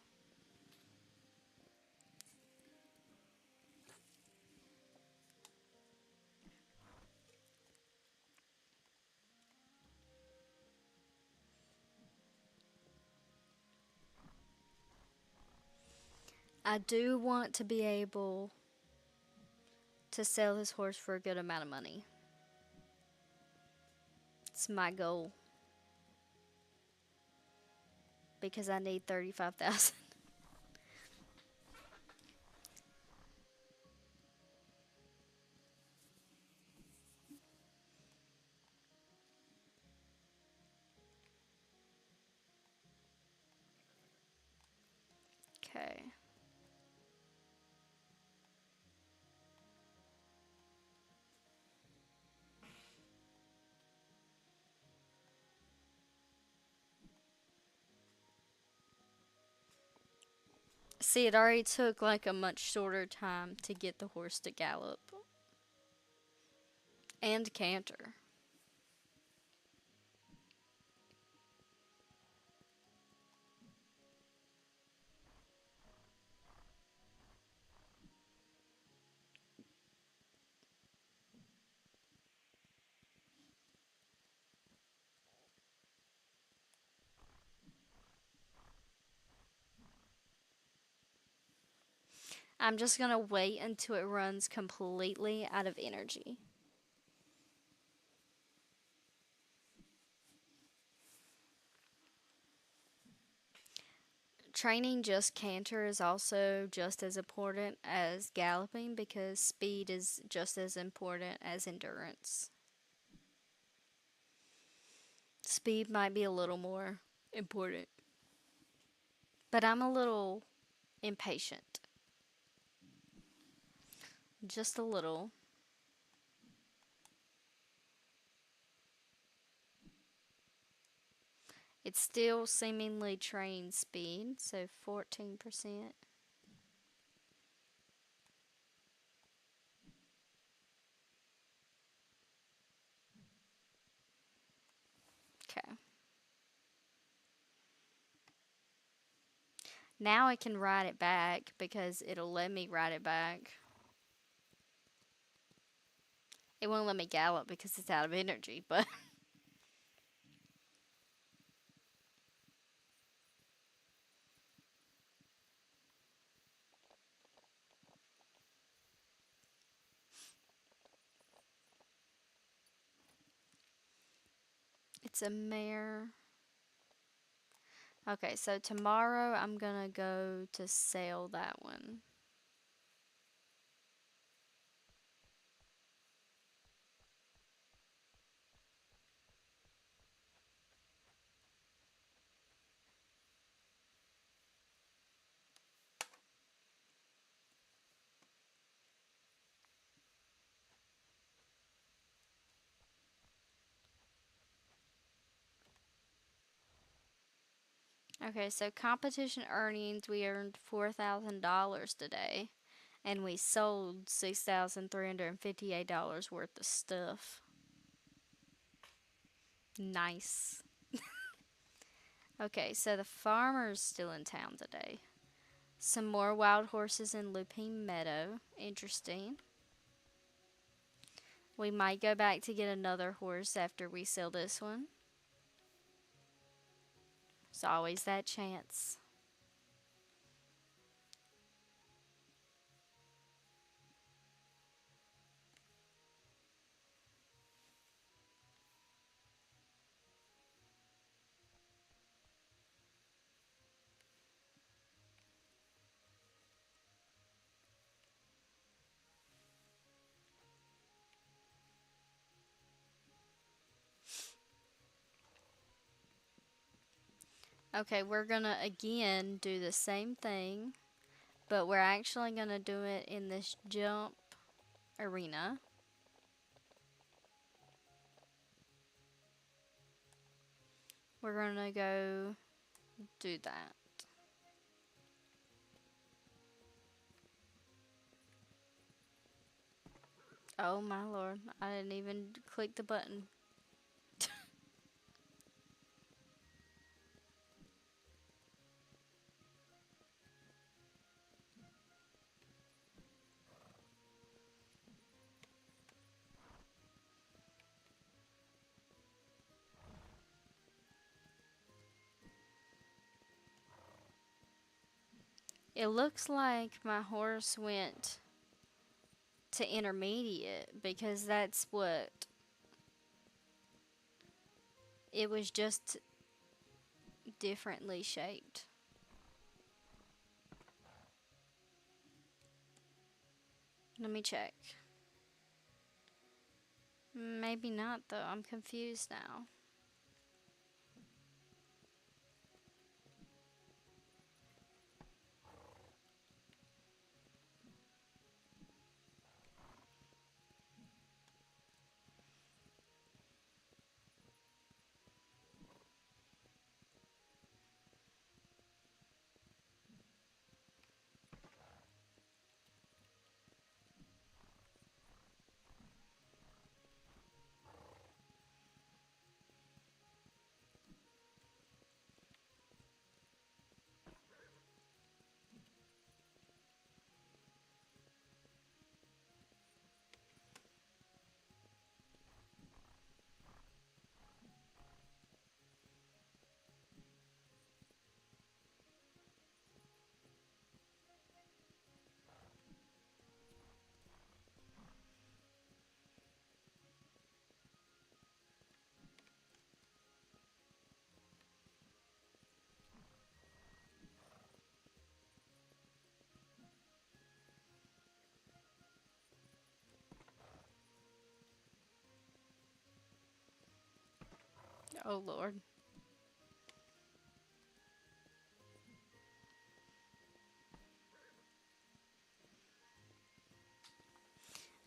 I do want to be able to sell this horse for a good amount of money. It's my goal. Because I need 35,000. Okay. See, it already took like a much shorter time to get the horse to gallop and canter. I'm just gonna wait until it runs completely out of energy. Training just canter is also just as important as galloping because speed is just as important as endurance. Speed might be a little more important, but I'm a little impatient. Just a little. It's still seemingly trained speed, so 14%. Okay. Now I can ride it back because it'll let me ride it back. It won't let me gallop because it's out of energy, but it's a mare. Okay, so tomorrow I'm gonna go to sell that one. Okay, so competition earnings, we earned $4,000 today, and we sold $6,358 worth of stuff. Nice. Okay, so the farmer's still in town today. Some more wild horses in Lupine Meadow. Interesting. We might go back to get another horse after we sell this one. There's always that chance. Okay, we're gonna again do the same thing, but we're actually gonna do it in this jump arena. We're gonna go do that. Oh my lord, I didn't even click the button. It looks like my horse went to intermediate because that's what it was, just differently shaped. Let me check. Maybe not though. I'm confused now. Oh, Lord.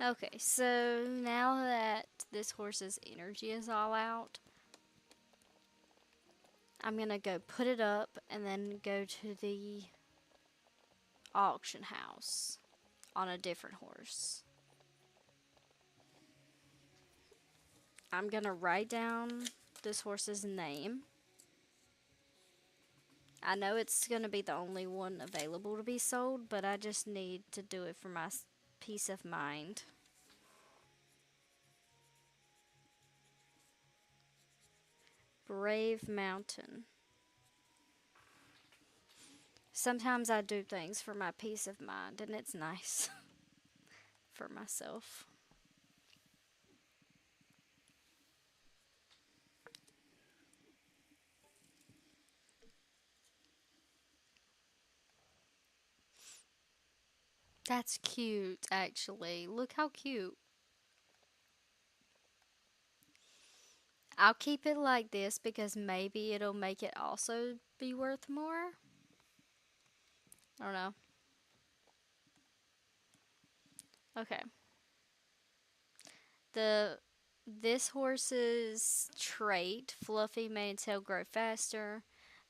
Okay, so now that this horse's energy is all out, I'm gonna go put it up and then go to the auction house on a different horse. I'm gonna write down this horse's name. I know it's gonna be the only one available to be sold, but I just need to do it for my peace of mind. Brave Mountain. Sometimes I do things for my peace of mind, and it's nice for myself. That's cute, actually. Look how cute. I'll keep it like this because maybe it'll make it also be worth more. I don't know. Okay. The this horse's trait, fluffy mane and tail grow faster.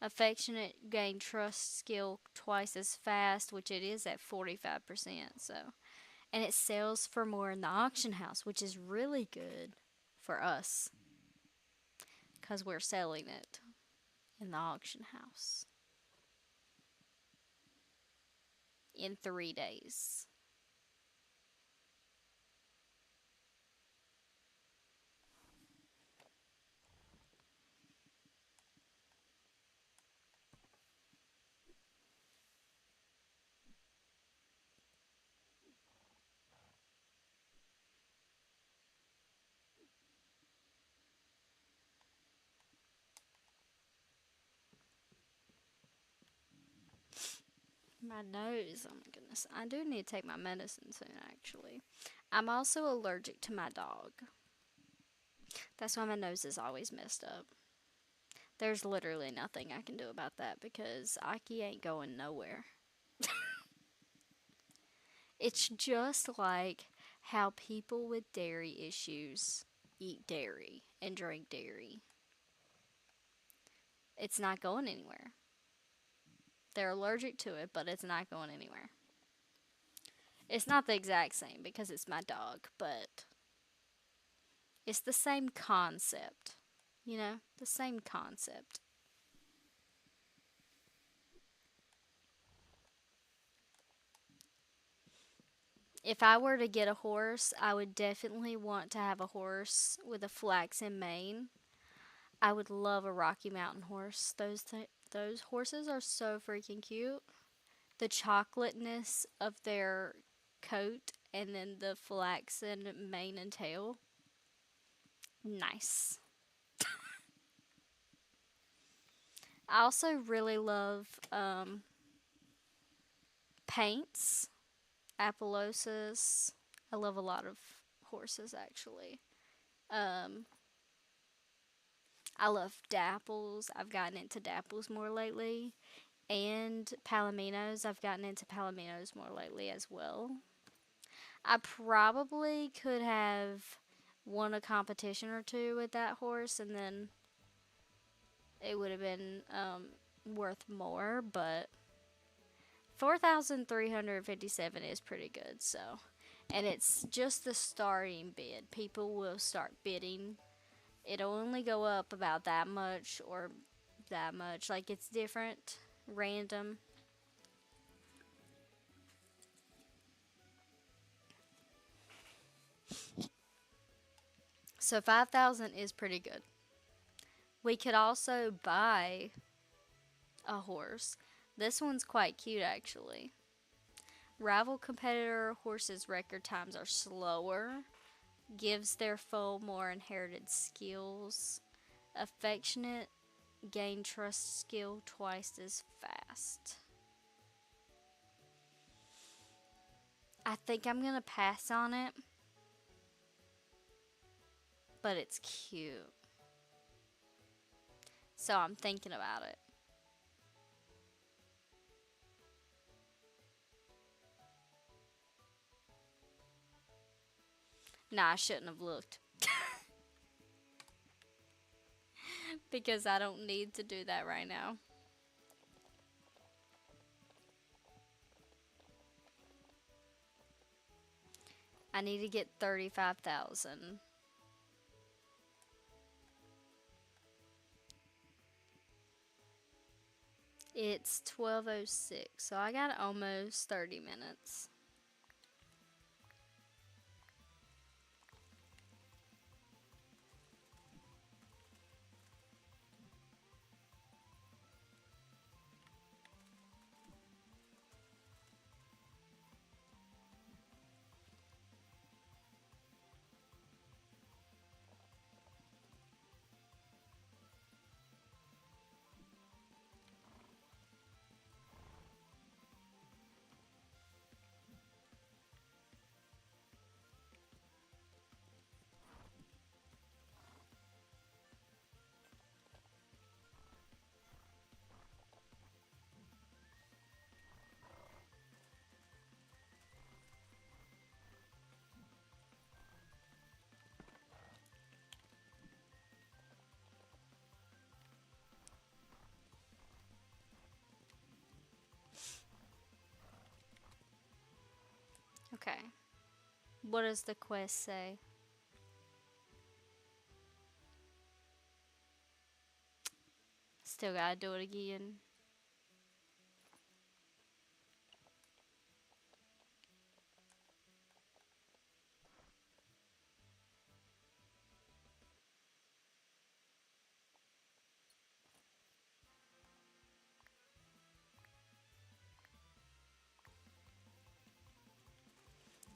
Affectionate gain trust skill twice as fast, which it is at 45%. So, and it sells for more in the auction house, which is really good for us because we're selling it in the auction house in 3 days. My nose, oh my goodness. I do need to take my medicine soon, actually. I'm also allergic to my dog. That's why my nose is always messed up. There's literally nothing I can do about that because Aki ain't going nowhere. It's just like how people with dairy issues eat dairy and drink dairy. It's not going anywhere. They're allergic to it, but it's not going anywhere. It's not the exact same because it's my dog, but it's the same concept. You know, the same concept. If I were to get a horse, I would definitely want to have a horse with a flaxen mane. I would love a Rocky Mountain horse. Those horses are so freaking cute. The chocolateness of their coat and then the flaxen mane and tail. Nice. I also really love paints, Appaloosas. I love a lot of horses actually. Um, I love dapples. I've gotten into dapples more lately. And palominos. I've gotten into palominos more lately as well. I probably could have won a competition or two with that horse, and then it would have been worth more. But 4,357 is pretty good. So, and it's just the starting bid. People will start bidding. It'll only go up about that much or that much. Like it's different, random. So 5,000 is pretty good. We could also buy a horse. This one's quite cute actually. Rival competitor horses' record times are slower, gives their foal more inherited skills. Affectionate, gain trust skill twice as fast. I think I'm gonna pass on it, but it's cute. So I'm thinking about it. Nah, I shouldn't have looked because I don't need to do that right now. I need to get 35,000. It's 12:06, so I got almost 30 minutes. Okay. What does the quest say? Still gotta do it again.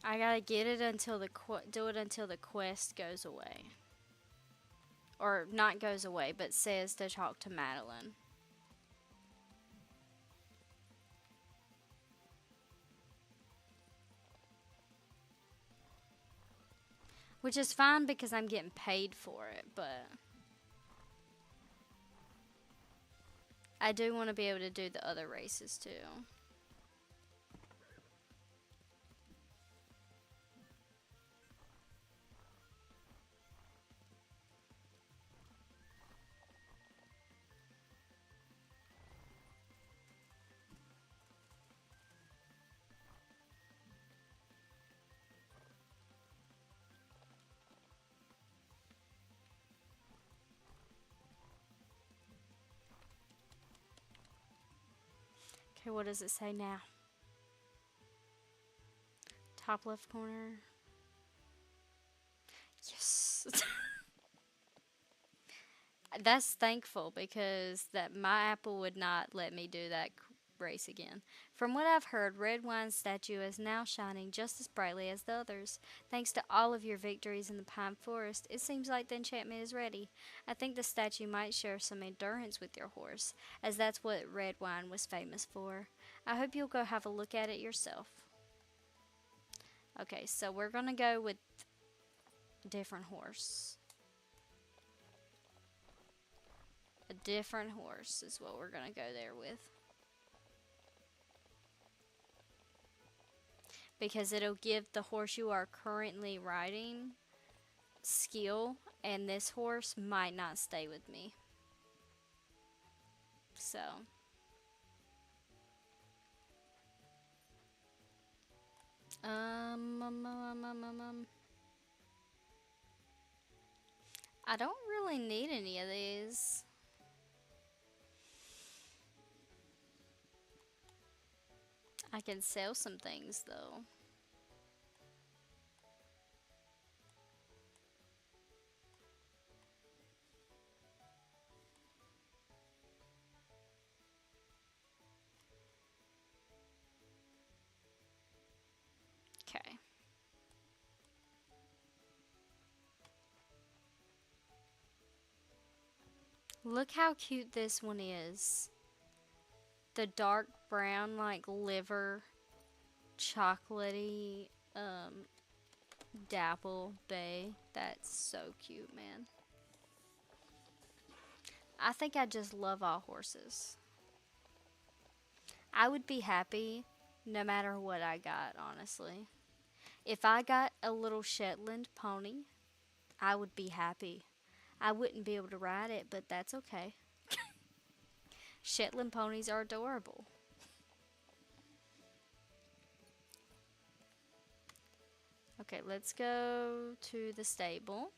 I gotta get it until do it until the quest goes away, or not goes away, but says to talk to Madeline. Which is fine because I'm getting paid for it, but I do want to be able to do the other races too. Okay, what does it say now? Top left corner. Yes. That's thankful because that my Apple would not let me do that race again. From what I've heard, Red Wine's statue is now shining just as brightly as the others. Thanks to all of your victories in the Pine Forest, it seems like the enchantment is ready. I think the statue might share some endurance with your horse, as that's what Red Wine was famous for. I hope you'll go have a look at it yourself. Okay, so we're gonna go with a different horse. A different horse is what we're gonna go there with. Because it'll give the horse you are currently riding skill, and this horse might not stay with me. So, I don't really need any of these. I can sell some things though. Okay. Look how cute this one is. The dark brown, like liver, chocolatey, dapple bay. That's so cute, man. I think I just love all horses. I would be happy no matter what I got, honestly. If I got a little Shetland pony, I would be happy. I wouldn't be able to ride it, but that's okay. Shetland ponies are adorable. Okay, let's go to the stable.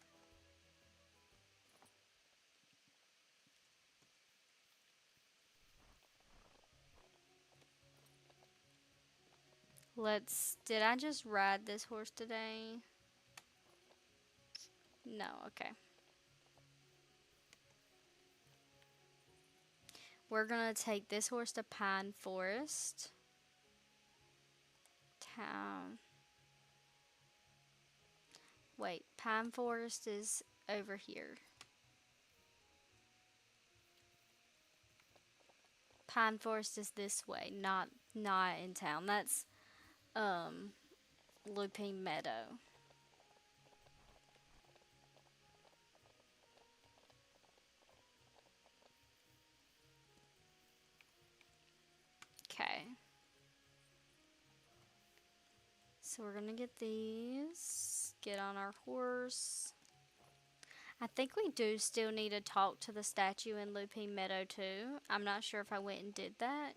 Did I just ride this horse today? No, okay. We're gonna take this horse to Pine Forest Town. Wait, Pine Forest is over here. Pine Forest is this way, not in town. That's um Lupine Meadow. Okay. So we're gonna get these. Get on our horse. I think we do still need to talk to the statue in Lupine Meadow too. I'm not sure if I went and did that.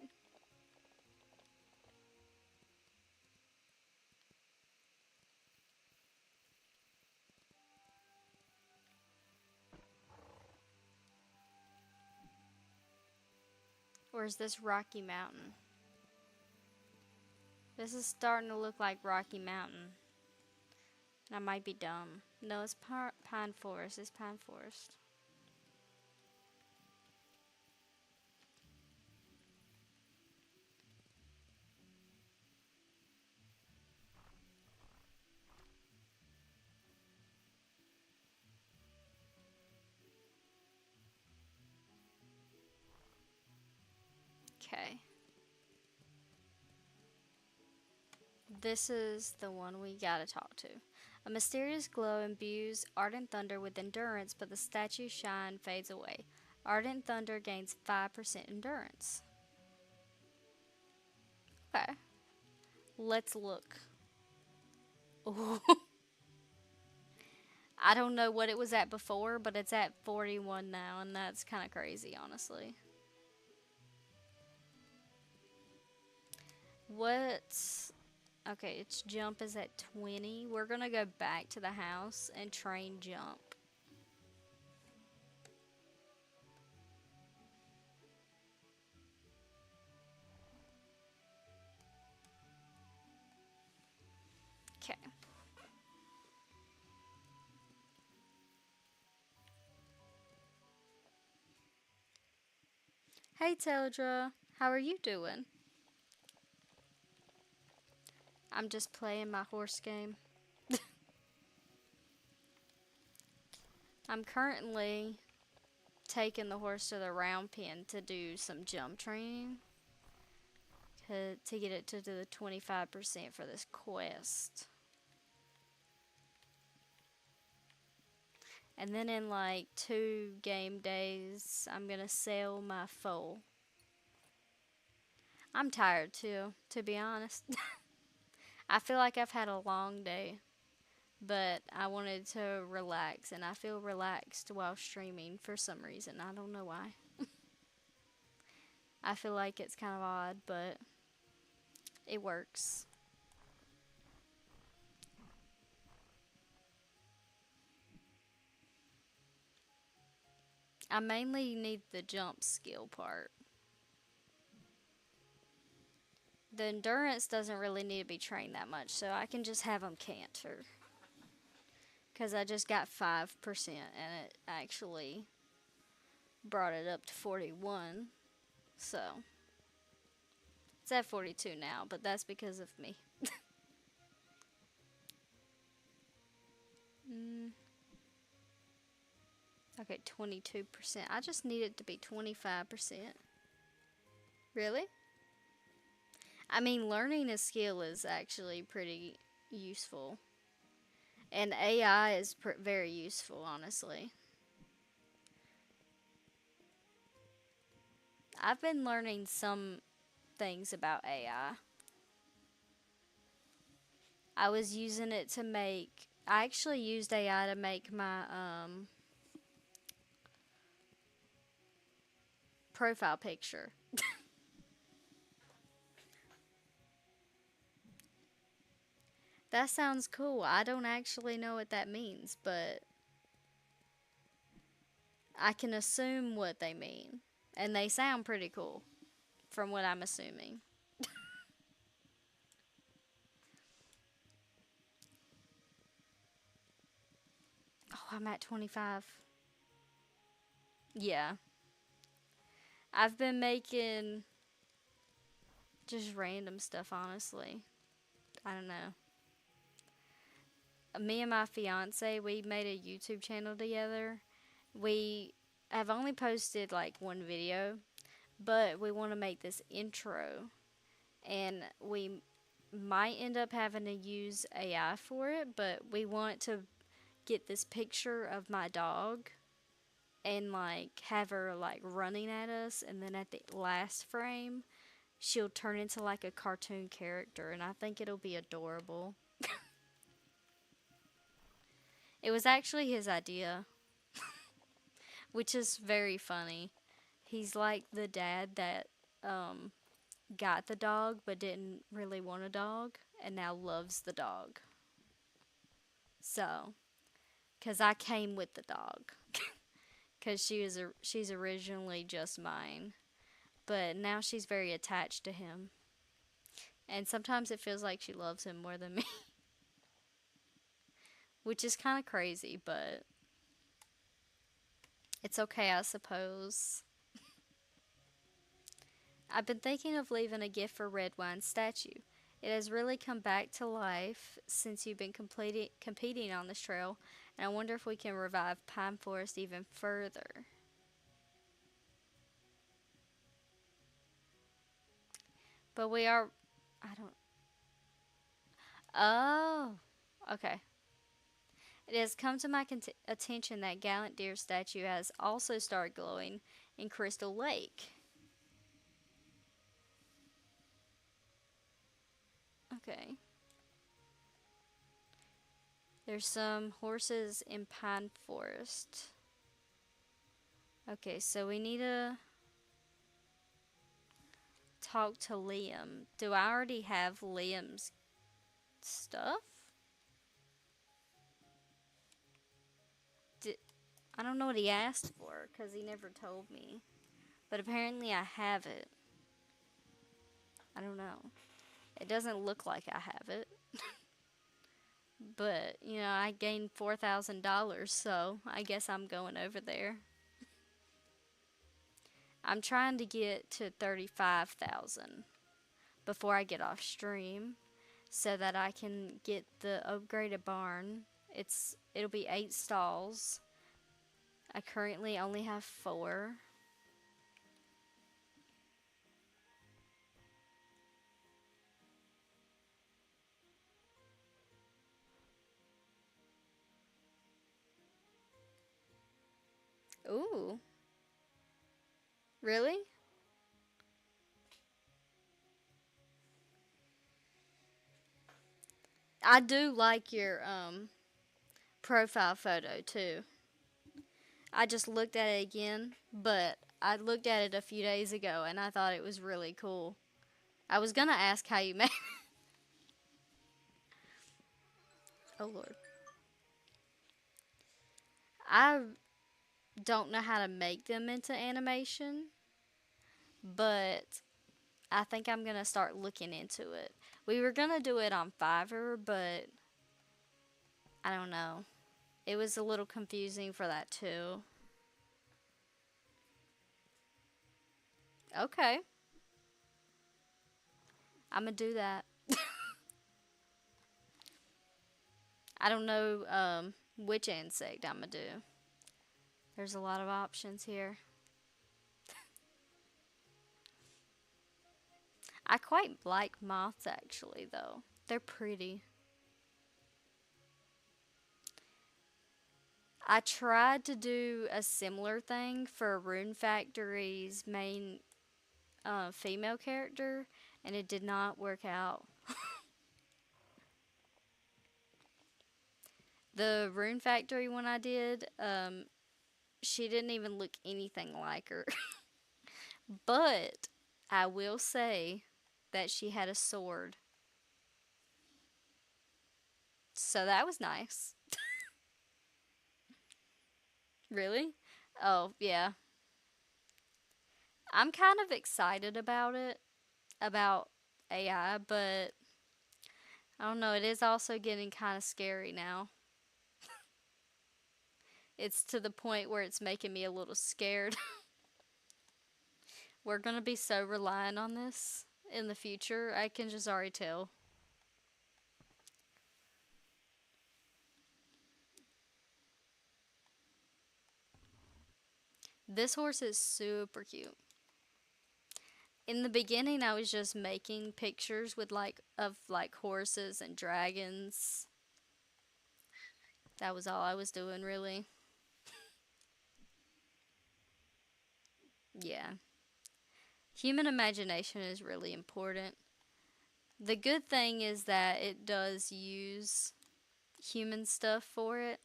Or is this Rocky Mountain? This is starting to look like Rocky Mountain. I might be dumb. No, it's Pine Forest. It's Pine Forest. Okay. This is the one we gotta talk to. A mysterious glow imbues Ardent Thunder with endurance, but the statue's shine fades away. Ardent Thunder gains 5% endurance. Okay. Let's look. Ooh. I don't know what it was at before, but it's at 41 now, and that's kind of crazy, honestly. What's... Okay, its jump is at 20. We're gonna go back to the house and train jump. Okay. Hey Teldra, how are you doing? I'm just playing my horse game. I'm currently taking the horse to the round pen to do some jump training to get it to the 25% for this quest. And then in like 2 game days, I'm gonna sell my foal. I'm tired too, to be honest. I feel like I've had a long day, but I wanted to relax, and I feel relaxed while streaming for some reason. I don't know why. I feel like it's kind of odd, but it works. I mainly need the jump skill part. The endurance doesn't really need to be trained that much, so I can just have them canter. Because I just got 5% and it actually brought it up to 41. So it's at 42 now, but that's because of me. mm, okay, 22%. I just need it to be 25%. Really? I mean, learning a skill is actually pretty useful. And AI is very useful, honestly. I've been learning some things about AI. I was using it to make. I actually used AI to make my profile picture. That sounds cool. I don't actually know what that means, but I can assume what they mean. And they sound pretty cool from what I'm assuming. Oh, I'm at 25. Yeah. I've been making just random stuff, honestly. I don't know. Me and my fiance, we made a YouTube channel together. We have only posted like one video, but we want to make this intro, and we might end up having to use AI for it, but we want to get this picture of my dog and like have her like running at us, and then at the last frame she'll turn into like a cartoon character, and I think it'll be adorable. It was actually his idea, which is very funny. He's like the dad that um, got the dog but didn't really want a dog and now loves the dog. So, cuz I came with the dog cuz she's originally just mine, but now she's very attached to him. And sometimes it feels like she loves him more than me, which is kind of crazy, but it's okay, I suppose. I've been thinking of leaving a gift for Redwine's statue. It has really come back to life since you've been competing on this trail, and I wonder if we can revive Pine Forest even further. But we are. I don't. Oh, okay. It has come to my attention that Gallant Deer statue has also started glowing in Crystal Lake. Okay. There's some horses in Pine Forest. Okay, so we need to talk to Liam. Do I already have Liam's stuff? Did, I don't know what he asked for because he never told me. But apparently I have it. I don't know. It doesn't look like I have it. But, I gained $4,000, so I guess I'm going over there. I'm trying to get to 35,000 before I get off stream so that I can get the upgraded barn. It'll be 8 stalls. I currently only have 4. Ooh, really? I do like your profile photo too. I just looked at it again, but I looked at it a few days ago and I thought it was really cool. I was gonna ask how you made. Oh Lord, I don't know how to make them into animation, but I think I'm gonna start looking into it. We were gonna do it on Fiverr, but I don't know. It was a little confusing for that too. Okay, I'm gonna do that. I don't know which insect I'm gonna do. There's a lot of options here. I quite like moths actually, though. They're pretty. I tried to do a similar thing for Rune Factory's main female character, and it did not work out. The Rune Factory one I did, she didn't even look anything like her. But I will say that she had a sword. So that was nice. Really? Oh, yeah. I'm kind of excited about it, about AI, but I don't know, it is also getting kind of scary now. It's to the point where it's making me a little scared. We're going to be so reliant on this in the future. I can just already tell. This horse is super cute. In the beginning, I was just making pictures with like horses and dragons. That was all I was doing, really. Yeah. Human imagination is really important. The good thing is that it does use human stuff for it.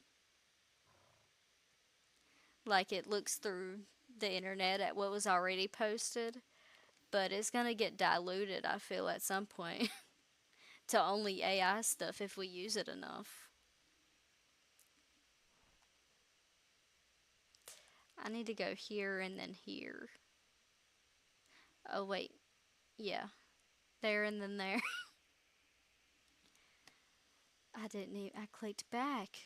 Like it looks through the internet at what was already posted, but it's going to get diluted, I feel, at some point to only AI stuff if we use it enough. I need to go here and then here. Oh, wait. Yeah. There and then there. I didn't even. I clicked back.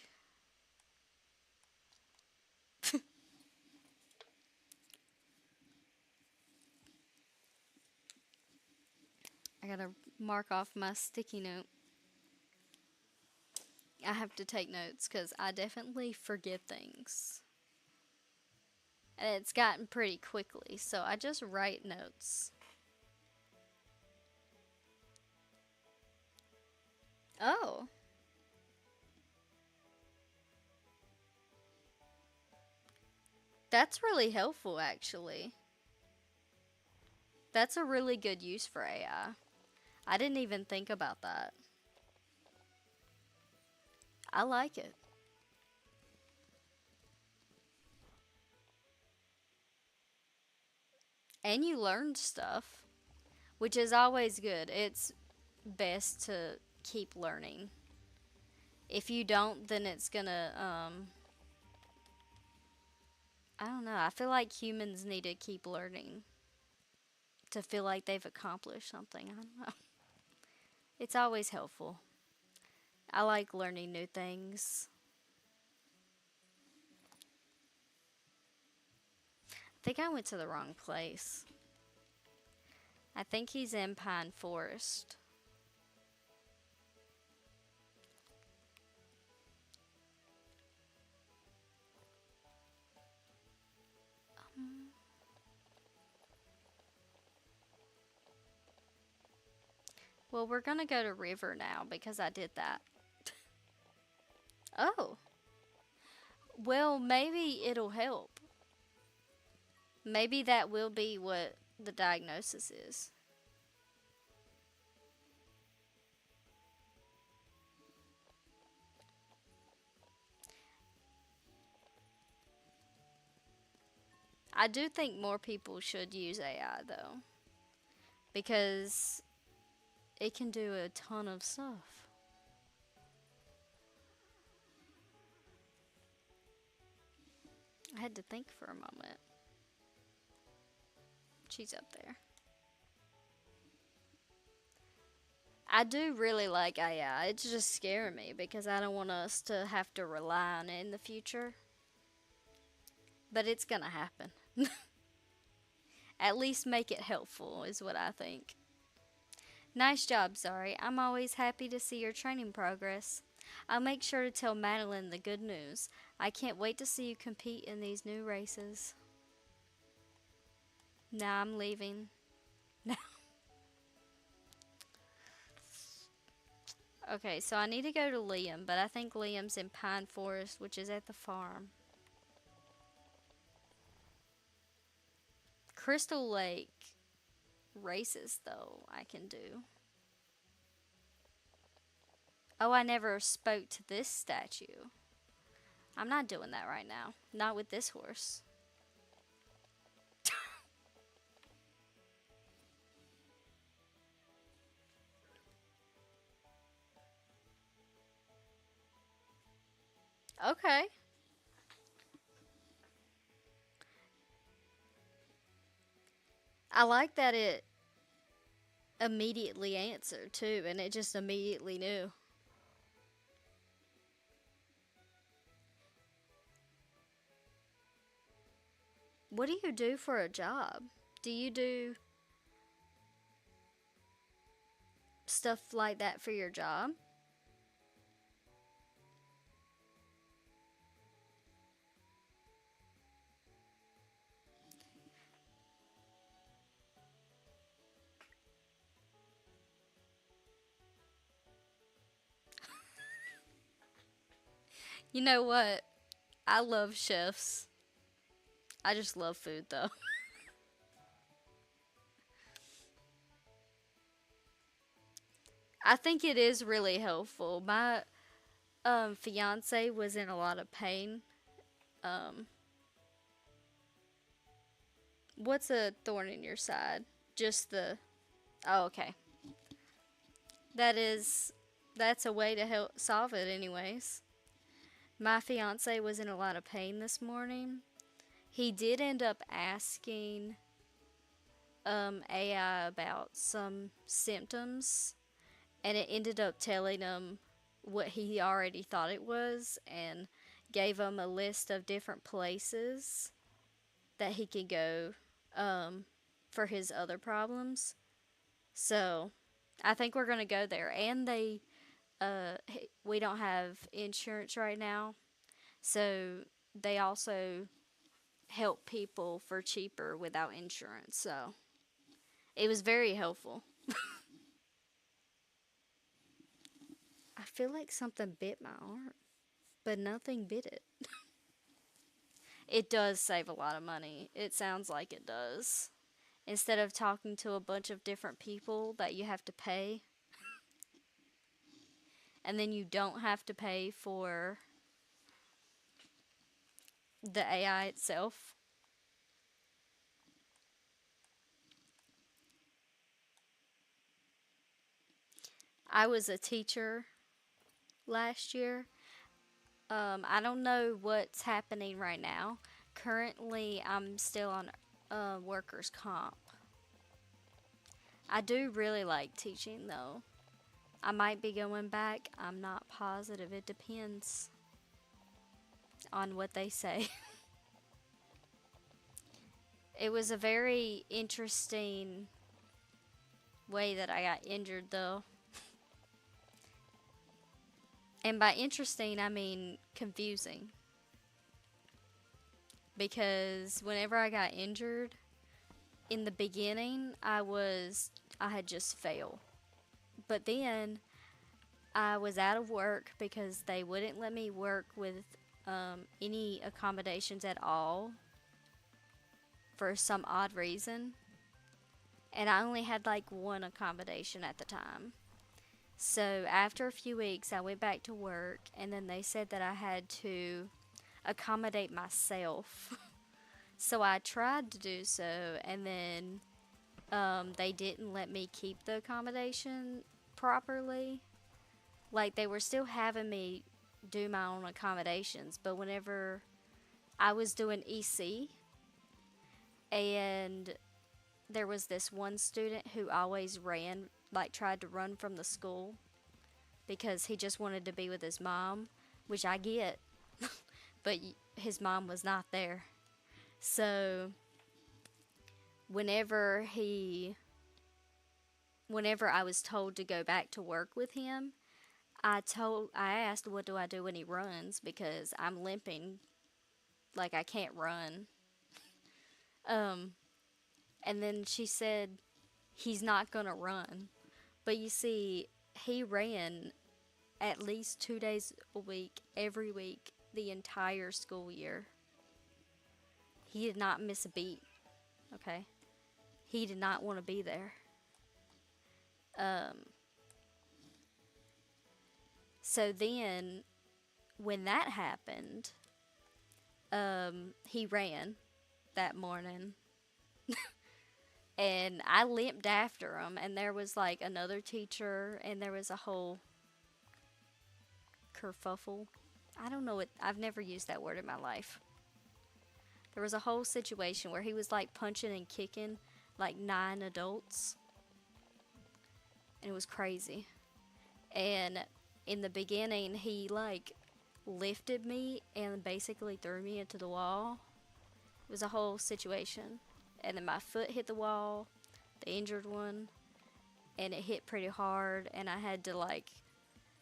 I gotta mark off my sticky note. I have to take notes because I definitely forget things. And it's gotten pretty quickly, so I just write notes. Oh, that's really helpful, actually. That's a really good use for AI. I didn't even think about that. I like it. And you learned stuff, which is always good. It's best to keep learning. If you don't, then it's gonna, I don't know. I feel like humans need to keep learning to feel like they've accomplished something. I don't know. It's always helpful. I like learning new things. I think I went to the wrong place. I think he's in Pine Forest. Um, well, we're gonna go to River now because I did that. Oh, well, maybe it'll help. Maybe that will be what the diagnosis is. I do think more people should use AI though, because it can do a ton of stuff. I had to think for a moment. She's up there. I do really like AI. It's just scaring me because I don't want us to have to rely on it in the future. But it's gonna happen. At least make it helpful, is what I think. Nice job, Zari. I'm always happy to see your training progress. I'll make sure to tell Madeline the good news. I can't wait to see you compete in these new races. Now I'm leaving. Okay, so I need to go to Liam, but I think Liam's in Pine Forest, which is at the farm. Crystal Lake. racist, though, I can do. Oh, I never spoke to this statue. I'm not doing that right now. Not with this horse. Okay. I like that it immediately answered too, and it just immediately knew. What do you do for a job? Do you do stuff like that for your job? You know what? I love chefs. I just love food though. I think it is really helpful. My fiance was in a lot of pain. Um what's a thorn in your side? Just the Oh, okay. That is that's a way to help solve it anyways. My fiance was in a lot of pain this morning. He did end up asking AI about some symptoms, and it ended up telling him what he already thought it was and gave him a list of different places that he could go um, for his other problems. So I think we're going to go there. And we don't have insurance right now. So they also help people for cheaper without insurance. So it was very helpful. I feel like something bit my arm, but nothing bit it. It does save a lot of money. It sounds like it does. Instead of talking to a bunch of different people that you have to pay, and then you don't have to pay for the AI itself. I was a teacher last year. I don't know what's happening right now. Currently, I'm still on workers' comp. I do really like teaching though. I might be going back. I'm not positive. It depends on what they say. It was a very interesting way that I got injured though. And by interesting, I mean confusing. Because whenever I got injured, in the beginning, I had just failed. But then I was out of work because they wouldn't let me work with any accommodations at all for some odd reason. And I only had like one accommodation at the time. So after a few weeks, I went back to work, and then they said that I had to accommodate myself. So I tried to do so, and then they didn't let me keep the accommodation properly. Like, they were still having me do my own accommodations, but whenever I was doing EC, and there was this one student who always ran, like, tried to run from the school because he just wanted to be with his mom, which I get, but his mom was not there. So, whenever he whenever I was told to go back to work with him, I asked what do I do when he runs because I'm limping like I can't run. Um and then she said he's not going to run. But you see, he ran at least 2 days a week every week the entire school year. He did not miss a beat, okay? he did not want to be there. Um, so then, when that happened, he ran that morning, and I limped after him. And there was like another teacher, and there was a whole kerfuffle. I don't know what, I've never used that word in my life. There was a whole situation where he was like punching and kicking like 9 adults, and it was crazy. And in the beginning, he like lifted me and basically threw me into the wall. It was a whole situation. And then my foot hit the wall, the injured one, and it hit pretty hard. And I had to like,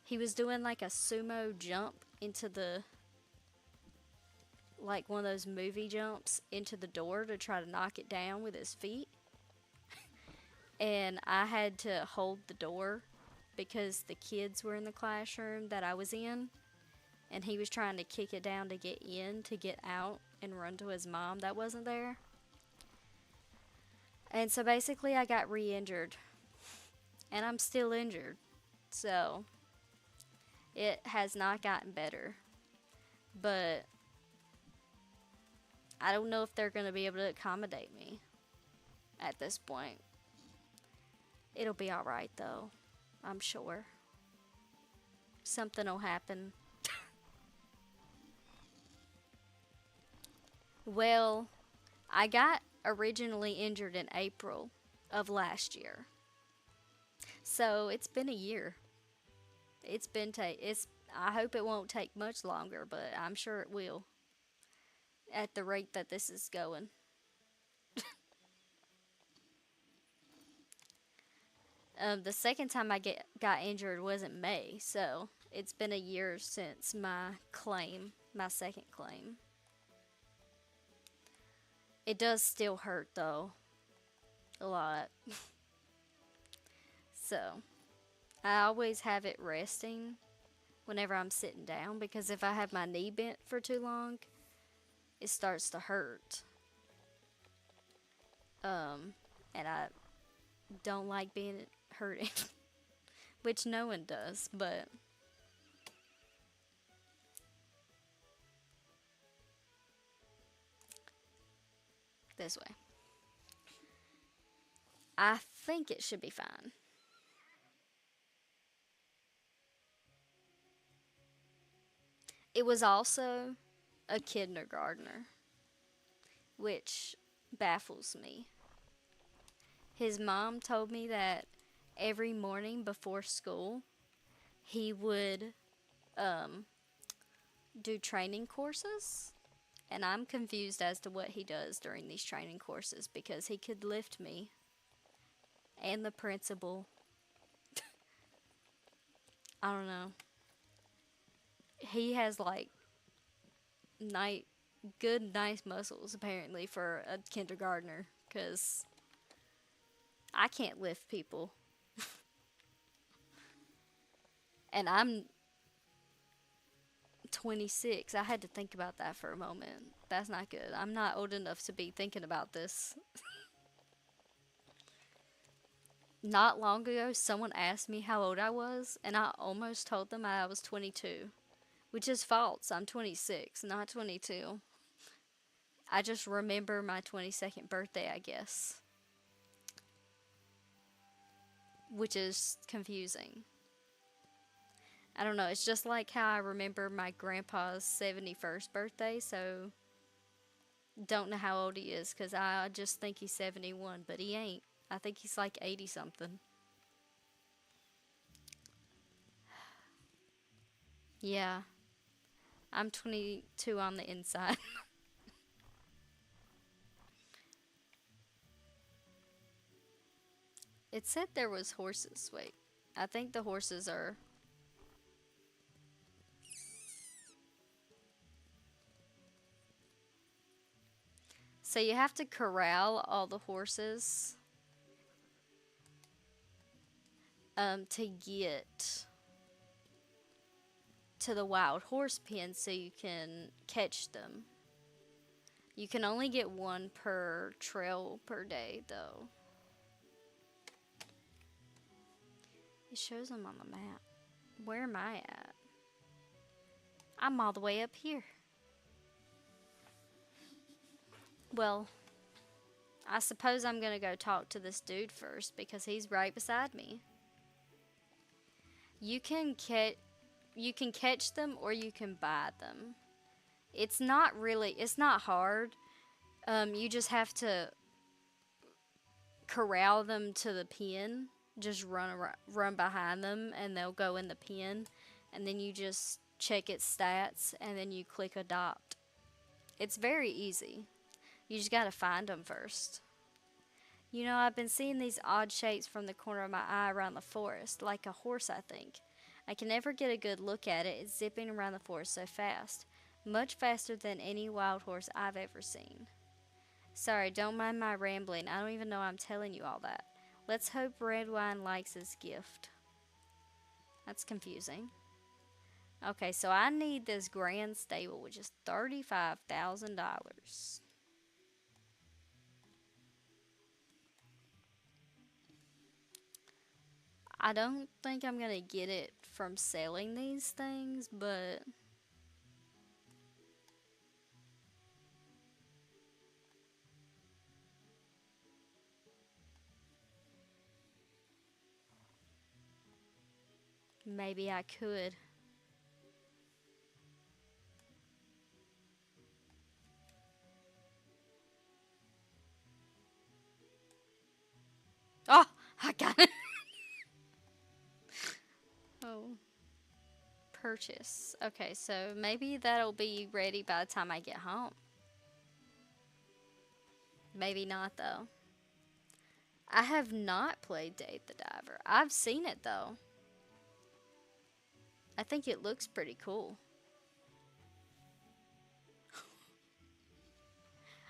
he was doing like a sumo jump into the, like one of those movie jumps into the door to try to knock it down with his feet. And I had to hold the door because the kids were in the classroom that I was in, and he was trying to kick it down to get in, to get out and run to his mom that wasn't there. And so basically, I got re injured, and I'm still injured. So it has not gotten better. But I don't know if they're going to be able to accommodate me at this point. It'll be alright, though, I'm sure. Something will happen. Well, I got originally injured in April of last year. So it's been a year. It's I hope it won't take much longer, but I'm sure it will at the rate that this is going. The second time got injured was in May, so it's been a year since my second claim. It does still hurt though, a lot. So I always have it resting whenever I'm sitting down, because if I have my knee bent for too long, it starts to hurt. And I don't like being hurting, which no one does, but this way. I think it should be fine. It was also a kindergartner, which baffles me. His mom told me that every morning before school, he would um, do training courses. And I'm confused as to what he does during these training courses, because he could lift me and the principal. I don't know. He has like nice, good, nice muscles apparently for a kindergartner, because I can't lift people. And I'm 26. I had to think about that for a moment. That's not good. I'm not old enough to be thinking about this. Not long ago, someone asked me how old I was, and I almost told them I was 22, which is false. I'm 26, not 22. I just remember my 22nd birthday, I guess, which is confusing. I don't know. It's just like how I remember my grandpa's 71st birthday, so don't know how old he is because I just think he's 71, but he ain't. I think he's like 80 something. Yeah, I'm 22 on the inside. It said there was horses. Wait, I think the horses are. So you have to corral all the horses to get to the wild horse pen so you can catch them. You can only get one per trail per day, though. shows them on the map. Where am I at? I'm all the way up here. Well, I suppose I'm gonna go talk to this dude first because he's right beside me. You can catch them or you can buy them. It's not hard. You just have to corral them to the pen. Just run behind them, and they'll go in the pen. And then you just check its stats, and then you click adopt. It's very easy. You just gotta find them first. You know, I've been seeing these odd shapes from the corner of my eye around the forest, like a horse, I think. I can never get a good look at it. It's zipping around the forest so fast, much faster than any wild horse I've ever seen. Sorry, don't mind my rambling. I don't even know I'm telling you all that. Let's hope Redwine likes his gift. That's confusing. Okay, so I need this grand stable, which is $35,000. I don't think I'm gonna get it from selling these things, but maybe I could. Oh, I got it. Oh, purchase. Okay, so maybe that'll be ready by the time I get home. Maybe not, though. I have not played Dave the Diver. I've seen it, though. I think it looks pretty cool.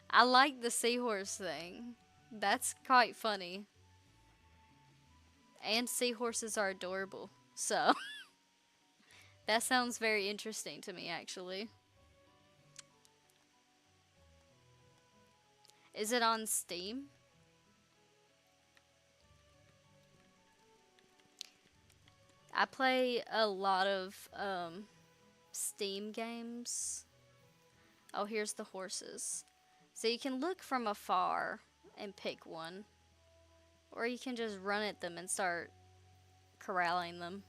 I like the seahorse thing. That's quite funny. And seahorses are adorable. So, that sounds very interesting to me, actually. Is it on Steam? I play a lot of Steam games. Oh, here's the horses. So you can look from afar and pick one. Or you can just run at them and start corralling them.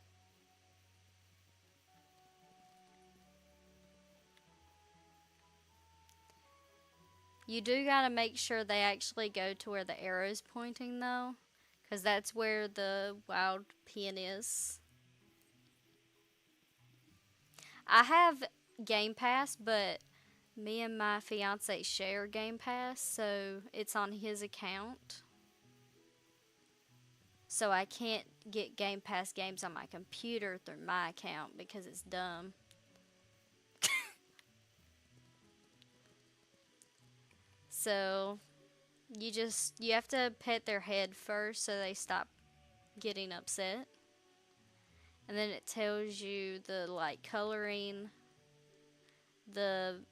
You do gotta make sure they actually go to where the arrow's pointing, though. Because that's where the wild pen is. I have Game Pass, but me and my fiance share Game Pass, so it's on his account. So I can't get Game Pass games on my computer through my account because it's dumb. So you have to pet their head first so they stop getting upset. And then it tells you the like coloring, the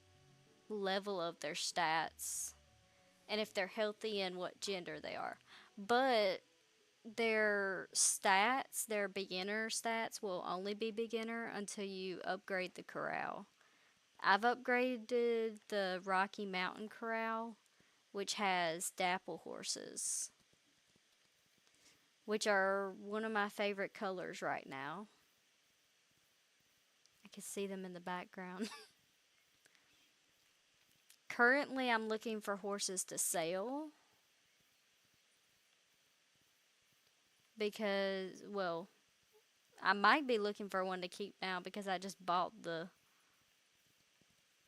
level of their stats, and if they're healthy and what gender they are. But their beginner stats will only be beginner until you upgrade the corral. I've upgraded the Rocky Mountain Corral, which has dapple horses, which are one of my favorite colors right now. I can see them in the background. Currently, I'm looking for horses to sell because, well, I might be looking for one to keep now because I just bought the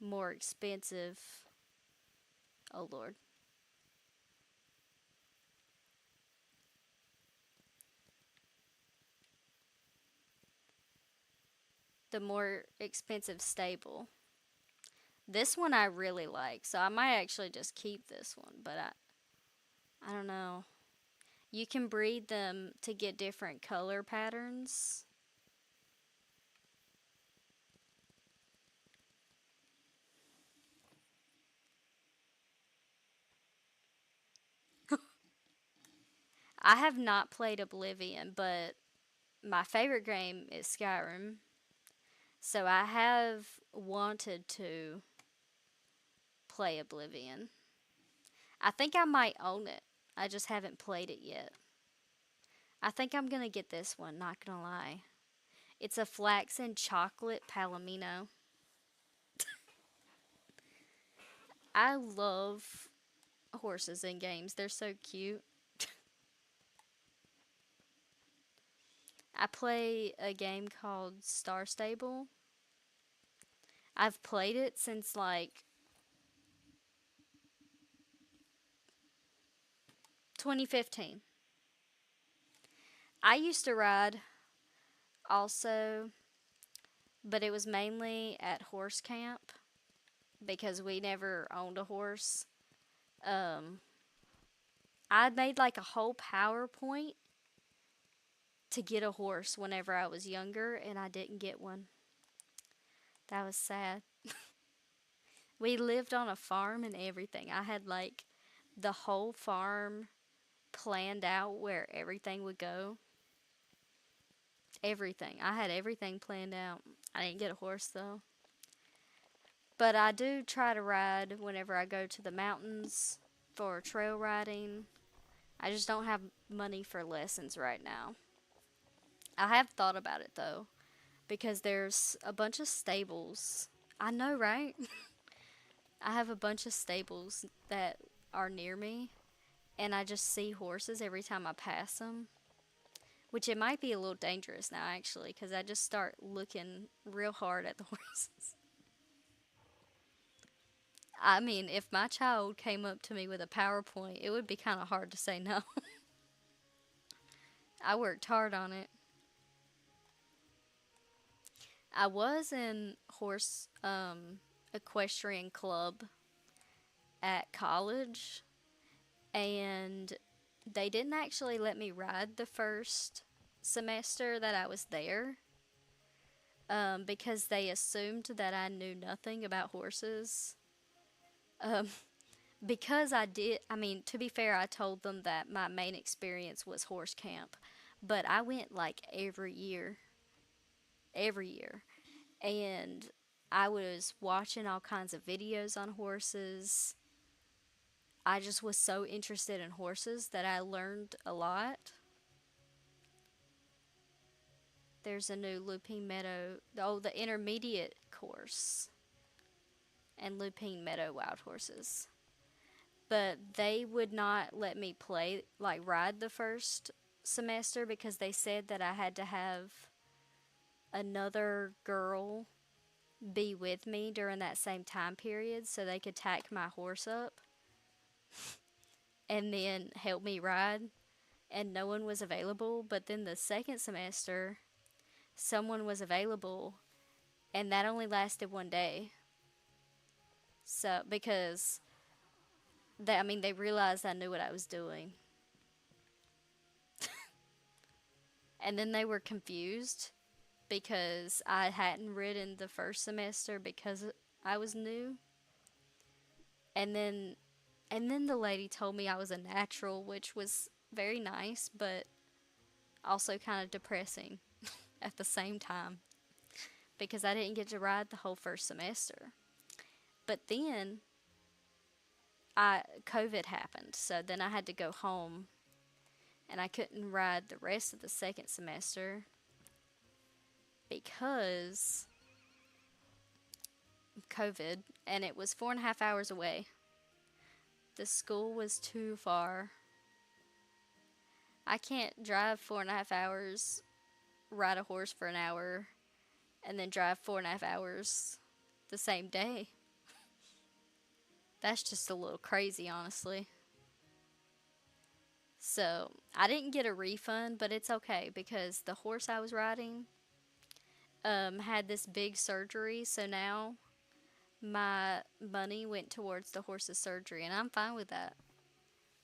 more expensive. Oh, Lord. The more expensive stable. This one I really like, so I might actually just keep this one, but I don't know. You can breed them to get different color patterns. I have not played Oblivion, but my favorite game is Skyrim. So I have wanted to play Oblivion. I think I might own it. I just haven't played it yet. I think I'm gonna get this one, not gonna lie. It's a flax and chocolate palomino. I love horses in games. They're so cute. I play a game called Star Stable. I've played it since like 2015. I used to ride also, but it was mainly at horse camp because we never owned a horse. Um, I made like a whole PowerPoint to get a horse whenever I was younger, and I didn't get one. That was sad. We lived on a farm and everything. I had like the whole farm planned out where everything would go. Everything. I had everything planned out. I didn't get a horse though. But I do try to ride whenever I go to the mountains for trail riding. I just don't have money for lessons right now. I have thought about it though, because there's a bunch of stables. I know, right? I have a bunch of stables that are near me, and I just see horses every time I pass them, which it might be a little dangerous now actually, because I just start looking real hard at the horses. I mean, if my child came up to me with a PowerPoint, it would be kind of hard to say no. I worked hard on it. I was in horse equestrian club at college, and they didn't actually let me ride the first semester that I was there, because they assumed that I knew nothing about horses. Um, because I did, I mean, to be fair, I told them that my main experience was horse camp, but I went like every year. And I was watching all kinds of videos on horses. I just was so interested in horses that I learned a lot. There's a new Lupine Meadow, oh, the intermediate course, and Lupine Meadow wild horses. But they would not let me play, like ride the first semester because they said that I had to have another girl be with me during that same time period so they could tack my horse up and then help me ride. And no one was available. But then the second semester, someone was available, and that only lasted 1 day. So, because they, I mean, they realized I knew what I was doing. And then they were confused because I hadn't ridden the first semester because I was new. And then the lady told me I was a natural, which was very nice, but also kind of depressing at the same time because I didn't get to ride the whole first semester. But then I COVID happened, so then I had to go home and I couldn't ride the rest of the second semester because of COVID, and it was 4.5 hours away. The school was too far. I can't drive 4.5 hours, ride a horse for an hour, and then drive 4.5 hours the same day. That's just a little crazy, honestly. So I didn't get a refund, but it's okay because the horse I was riding had this big surgery. So now my money went towards the horse's surgery, and I'm fine with that.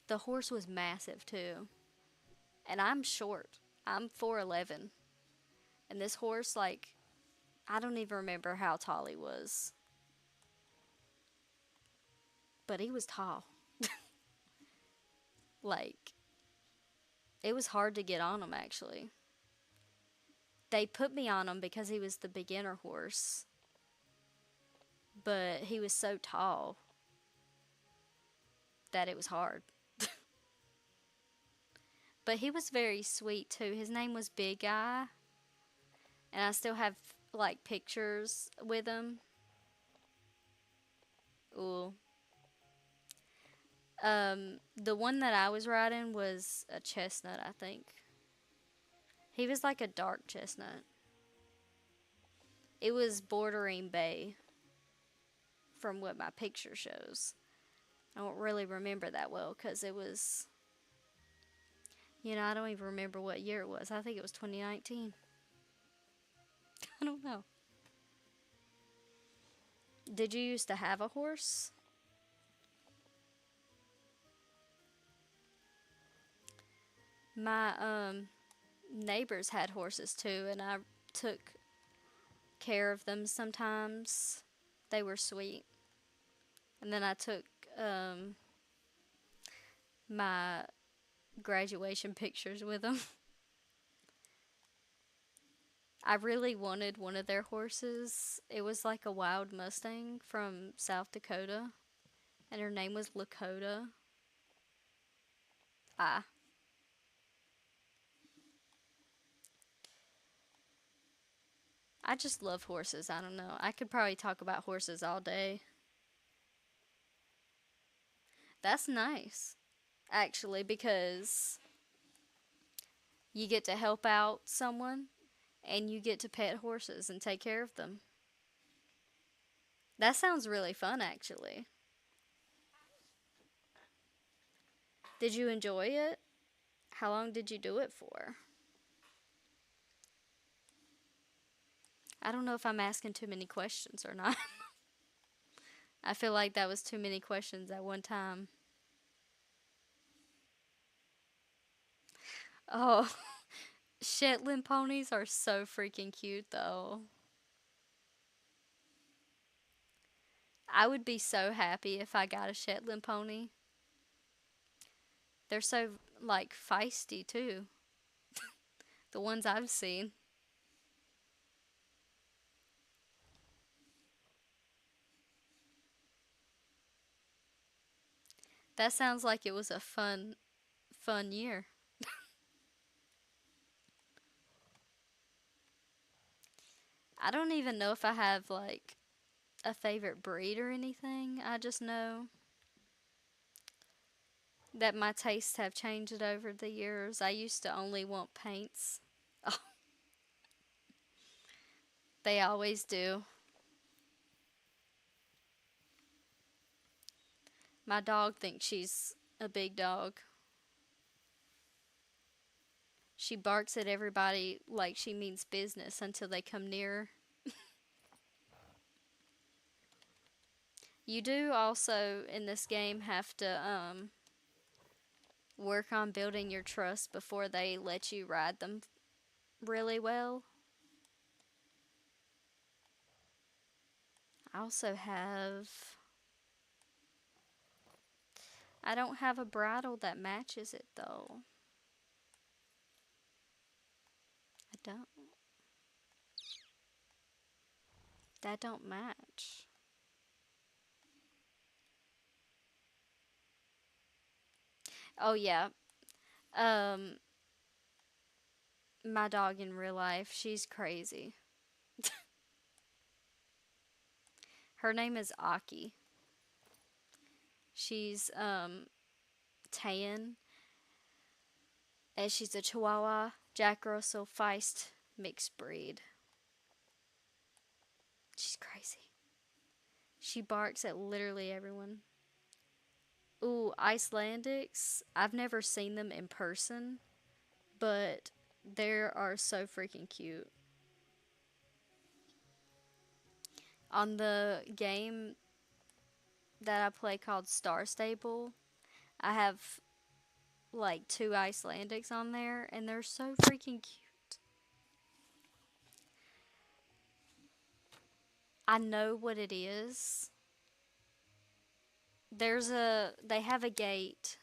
The horse was massive too, and I'm short. I'm 4'11", and this horse, like, I don't even remember how tall he was, but he was tall. Like, it was hard to get on him actually. They put me on him because he was the beginner horse, but he was so tall that it was hard. But he was very sweet too. His name was Big Eye, and I still have like pictures with him. Ooh. The one that I was riding was a chestnut, I think. He was like a dark chestnut. It was bordering bay from what my picture shows. I don't really remember that well because it was, I don't even remember what year it was. I think it was 2019. I don't know. Did you used to have a horse? My neighbors had horses too, and I took care of them sometimes. They were sweet. And then I took um, my graduation pictures with them. I really wanted one of their horses. It was like a wild Mustang from South Dakota, and her name was Lakota. Ah, I just love horses. I don't know. I could probably talk about horses all day. That's nice, actually, because you get to help out someone and you get to pet horses and take care of them. That sounds really fun, actually. Did you enjoy it? How long did you do it for? I don't know if I'm asking too many questions or not. I feel like that was too many questions at one time. Oh, Shetland ponies are so freaking cute, though. I would be so happy if I got a Shetland pony. They're so, like, feisty, too. The ones I've seen. That sounds like it was a fun year. I don't even know if I have, like, a favorite breed or anything. I just know that my tastes have changed over the years. I used to only want paints. Oh, they always do. My dog thinks she's a big dog. She barks at everybody like she means business until they come near. You do also in this game have to work on building your trust before they let you ride them really well. I also have I don't have a bridle that matches it though. I don't. That don't match. Oh yeah. Um my dog in real life, she's crazy. Her name is Aki. She's tan and she's a Chihuahua Jack Russell Feist mixed breed. She's crazy. She barks at literally everyone. Ooh, Icelandics. I've never seen them in person, but they are so freaking cute. On the game that I play called Star Stable, I have like two Icelandics on there, and they're so freaking cute. I know what it is. They have a gate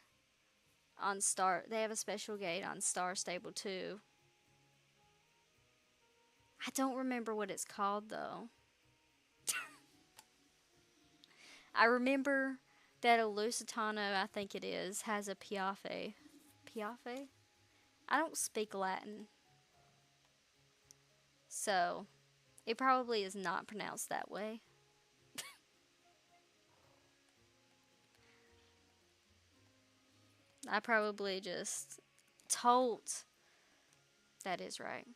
on Star, they have a special gate on Star Stable too. I don't remember what it's called though. I remember that a Lusitano, I think it is, has a Piaffe. Piaffe? I don't speak Latin, so it probably is not pronounced that way. I probably just told that is right.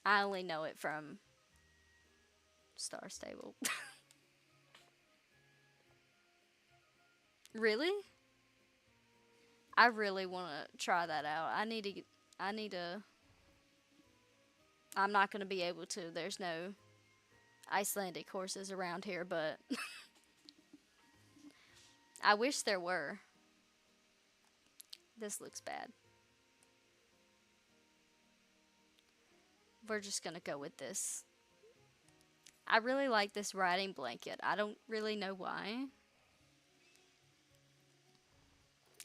I only know it from Star Stable. Really? I really want to try that out. I need to. I'm not going to be able to. There's no Icelandic horses around here, but I wish there were. This looks bad. We're just going to go with this. I really like this riding blanket. I don't really know why.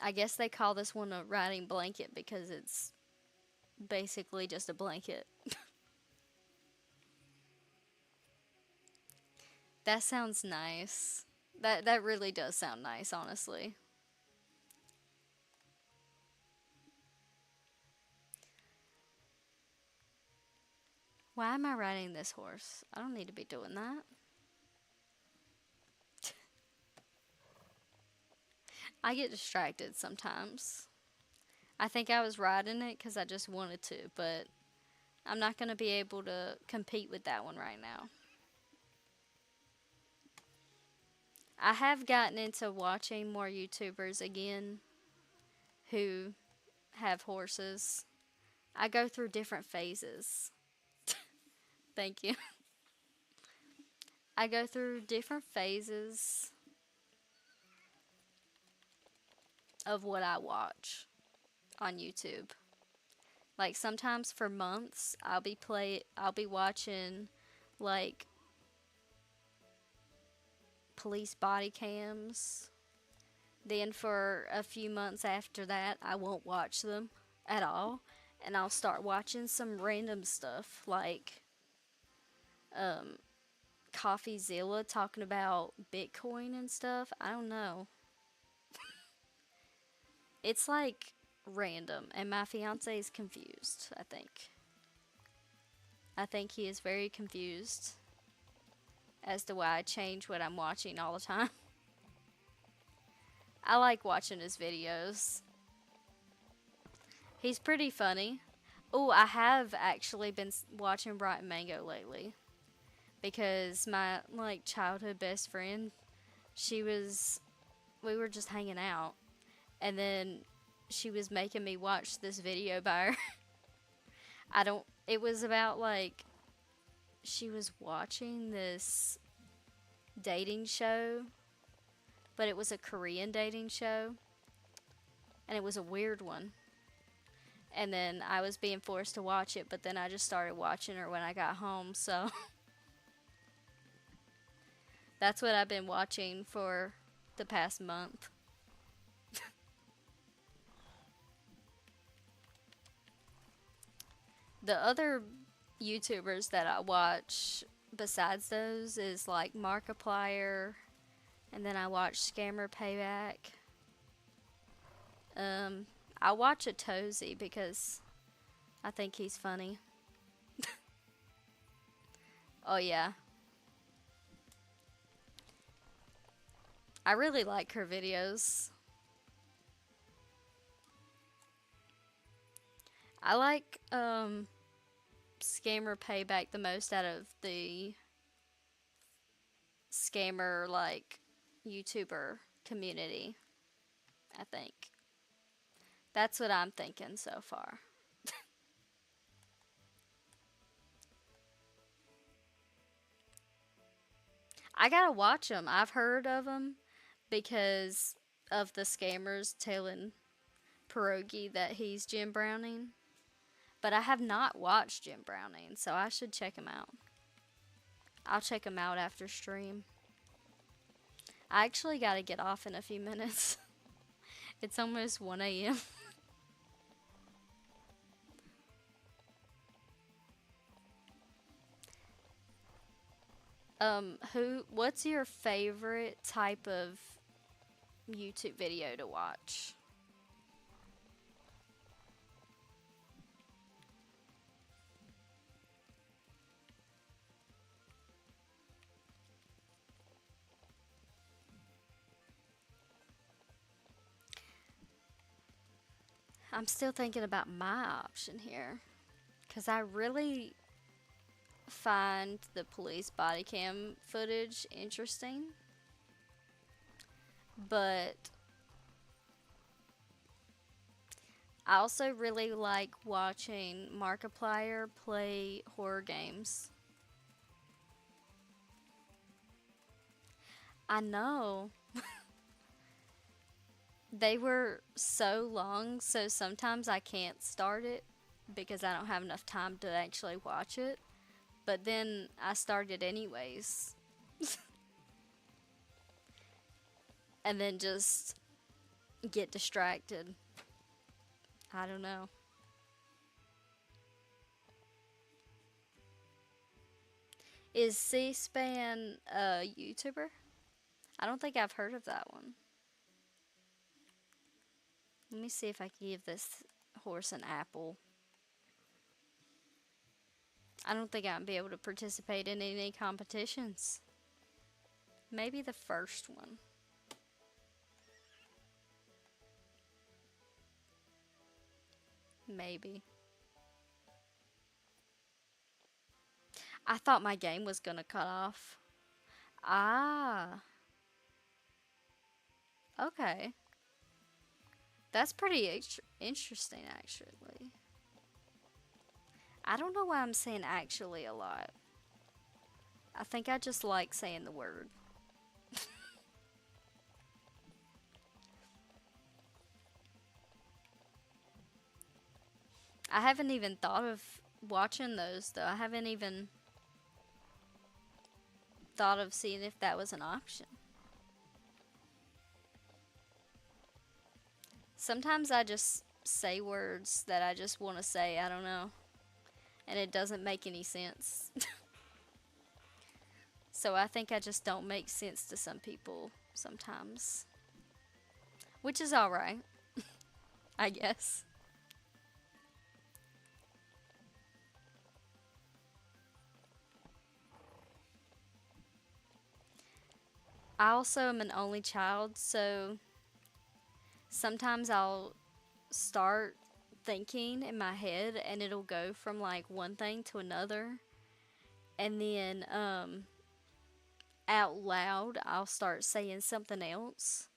I guess they call this one a riding blanket because it's basically just a blanket. That sounds nice. That really does sound nice, honestly. Why am I riding this horse? I don't need to be doing that. I get distracted sometimes. I think I was riding it because I just wanted to, but I'm not going to be able to compete with that one right now. I have gotten into watching more YouTubers again who have horses. I go through different phases. Thank you. I go through different phases of what I watch on YouTube. Like sometimes for months I'll be watching like police body cams. Then for a few months after that I won't watch them at all and I'll start watching some random stuff like um CoffeeZilla talking about Bitcoin and stuff. I don't know. It's like random and my fiance is confused, I think. I think he is very confused as to why I change what I'm watching all the time. I like watching his videos. He's pretty funny. Oh, I have actually been watching Bright Mango lately because my like childhood best friend, she was we were just hanging out and then she was making me watch this video by her. I don't it was about like she was watching this dating show, but it was a Korean dating show and it was a weird one. And then I was being forced to watch it, but then I just started watching her when I got home, so that's what I've been watching for the past month. The other YouTubers that I watch besides those is like Markiplier, and then I watch Scammer Payback. Um, I watch a Tozy because I think he's funny. Oh yeah, I really like her videos. I like Scammer Payback the most out of the scammer like YouTuber community, I think. That's what I'm thinking so far. I gotta watch them. I've heard of them because of the scammers telling Pierogi that he's Jim Browning. But I have not watched Jim Browning, so I should check him out. I'll check him out after stream. I actually gotta get off in a few minutes. It's almost 1 a.m. What's your favorite type of YouTube video to watch? I'm still thinking about my option here because I really find the police body cam footage interesting, but I also really like watching Markiplier play horror games. I know they were so long, so sometimes I can't start it because I don't have enough time to actually watch it. But then I started anyways, and then just get distracted. I don't know. Is C SPAN a YouTuber? I don't think I've heard of that one. Let me see if I can give this horse an apple. I don't think I'd be able to participate in any competitions. Maybe the first one. Maybe. I thought my game was gonna cut off. Ah, okay. That's pretty interesting, actually. I don't know why I'm saying actually a lot. I think I just like saying the word. I haven't even thought of watching those, though. I haven't even thought of seeing if that was an option. Sometimes I just say words that I just want to say, I don't know, and it doesn't make any sense. So I think I just don't make sense to some people sometimes, which is alright, I guess. I also am an only child, so sometimes I'll start thinking in my head and it'll go from like one thing to another, and then out loud I'll start saying something else.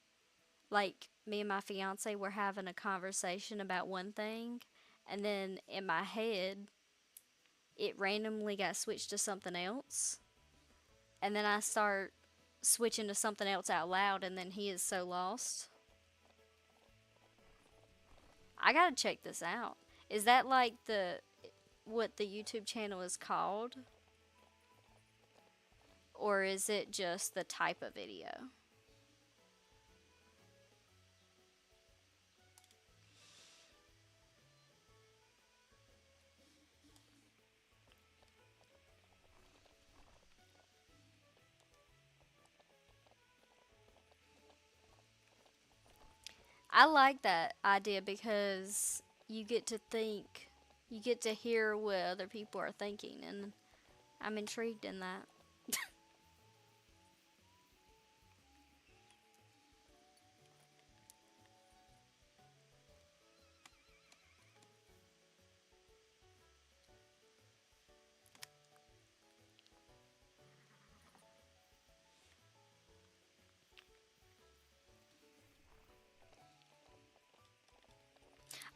Like me and my fiance were having a conversation about one thing, and then in my head it randomly got switched to something else, and then I start switching to something else out loud, and then he is so lost. I gotta check this out. Is that like the what the YouTube channel is called, or is it just the type of video? I like that idea because you get to think, you get to hear what other people are thinking, and I'm intrigued in that.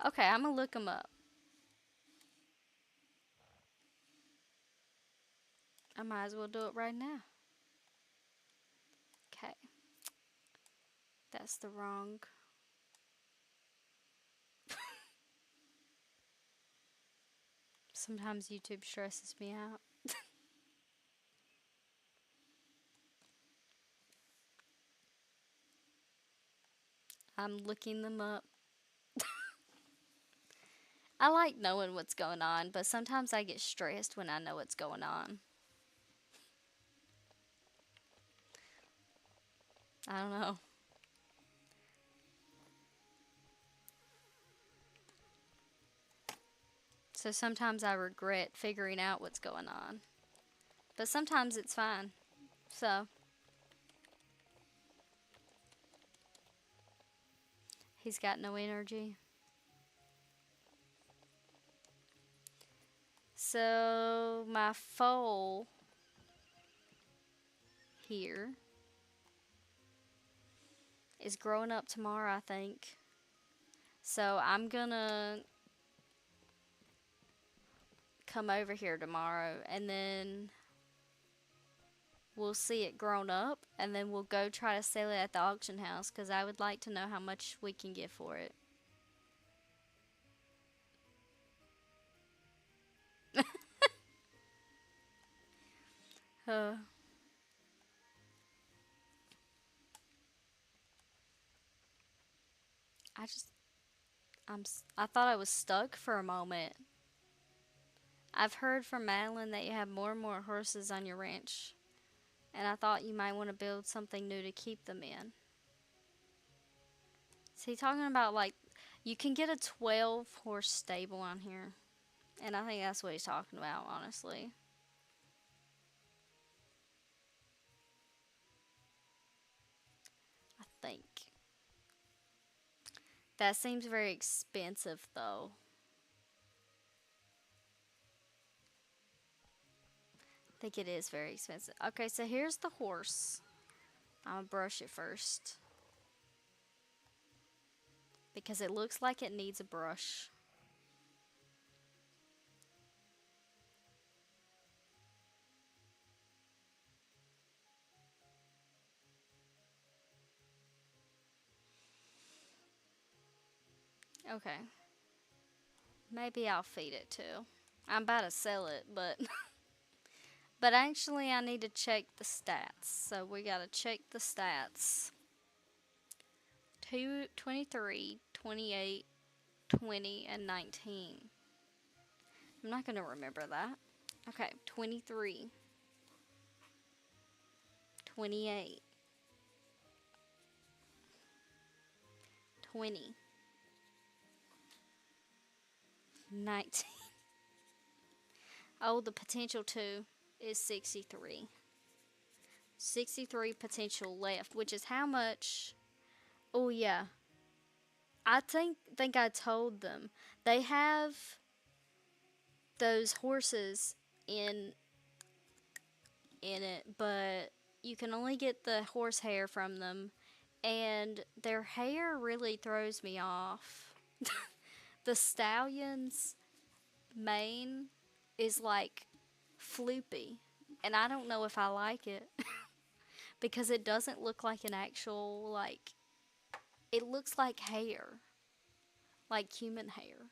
Okay, I'm gonna look them up. I might as well do it right now. Okay, that's the wrong. Sometimes YouTube stresses me out. I'm looking them up. I like knowing what's going on, but sometimes I get stressed when I know what's going on. I don't know. So sometimes I regret figuring out what's going on. But sometimes it's fine. So he's got no energy. So my foal here is growing up tomorrow, I think. So I'm gonna come over here tomorrow and then we'll see it grown up and then we'll go try to sell it at the auction house because I would like to know how much we can get for it. Uh, I just I thought I was stuck for a moment. I've heard from Madeline that you have more and more horses on your ranch, and I thought you might want to build something new to keep them in. Is he talking about like you can get a 12 horse stable on here? And I think that's what he's talking about, honestly. I think. That seems very expensive, though. I think it is very expensive. Okay, so here's the horse. I'm gonna brush it first because it looks like it needs a brush. Okay, maybe I'll feed it too. I'm about to sell it, but but actually I need to check the stats. So we gotta check the stats. 2, 23, 28, 20, and 19. I'm not gonna remember that. Okay, 23, 28, 20, 19. Oh, the potential too is 63. 63 potential left, which is how much? Oh yeah. I think I told them. They have those horses in it, but you can only get the horse hair from them and their hair really throws me off. The stallion's mane is like floopy, and I don't know if I like it because it doesn't look like an actual like it looks like hair, like human hair.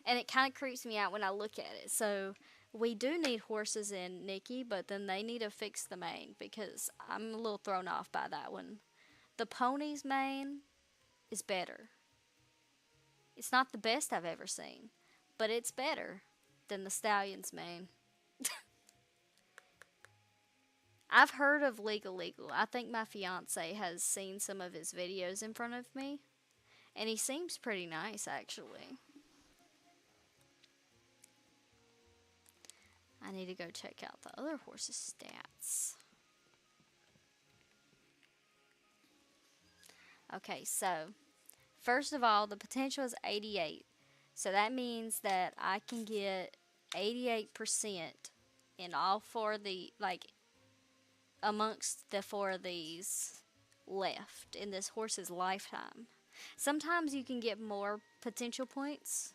And it kind of creeps me out when I look at it. So we do need horses in Nikki, but then they need to fix the mane because I'm a little thrown off by that one. The pony's mane is better. It's not the best I've ever seen, but it's better than the stallion's mane. I've heard of Legal Legal. I think my fiance has seen some of his videos in front of me, and he seems pretty nice actually. I need to go check out the other horse's stats. Okay, so first of all, the potential is 88. So that means that I can get 88% in all four of the, like, amongst the four of these left in this horse's lifetime. Sometimes you can get more potential points,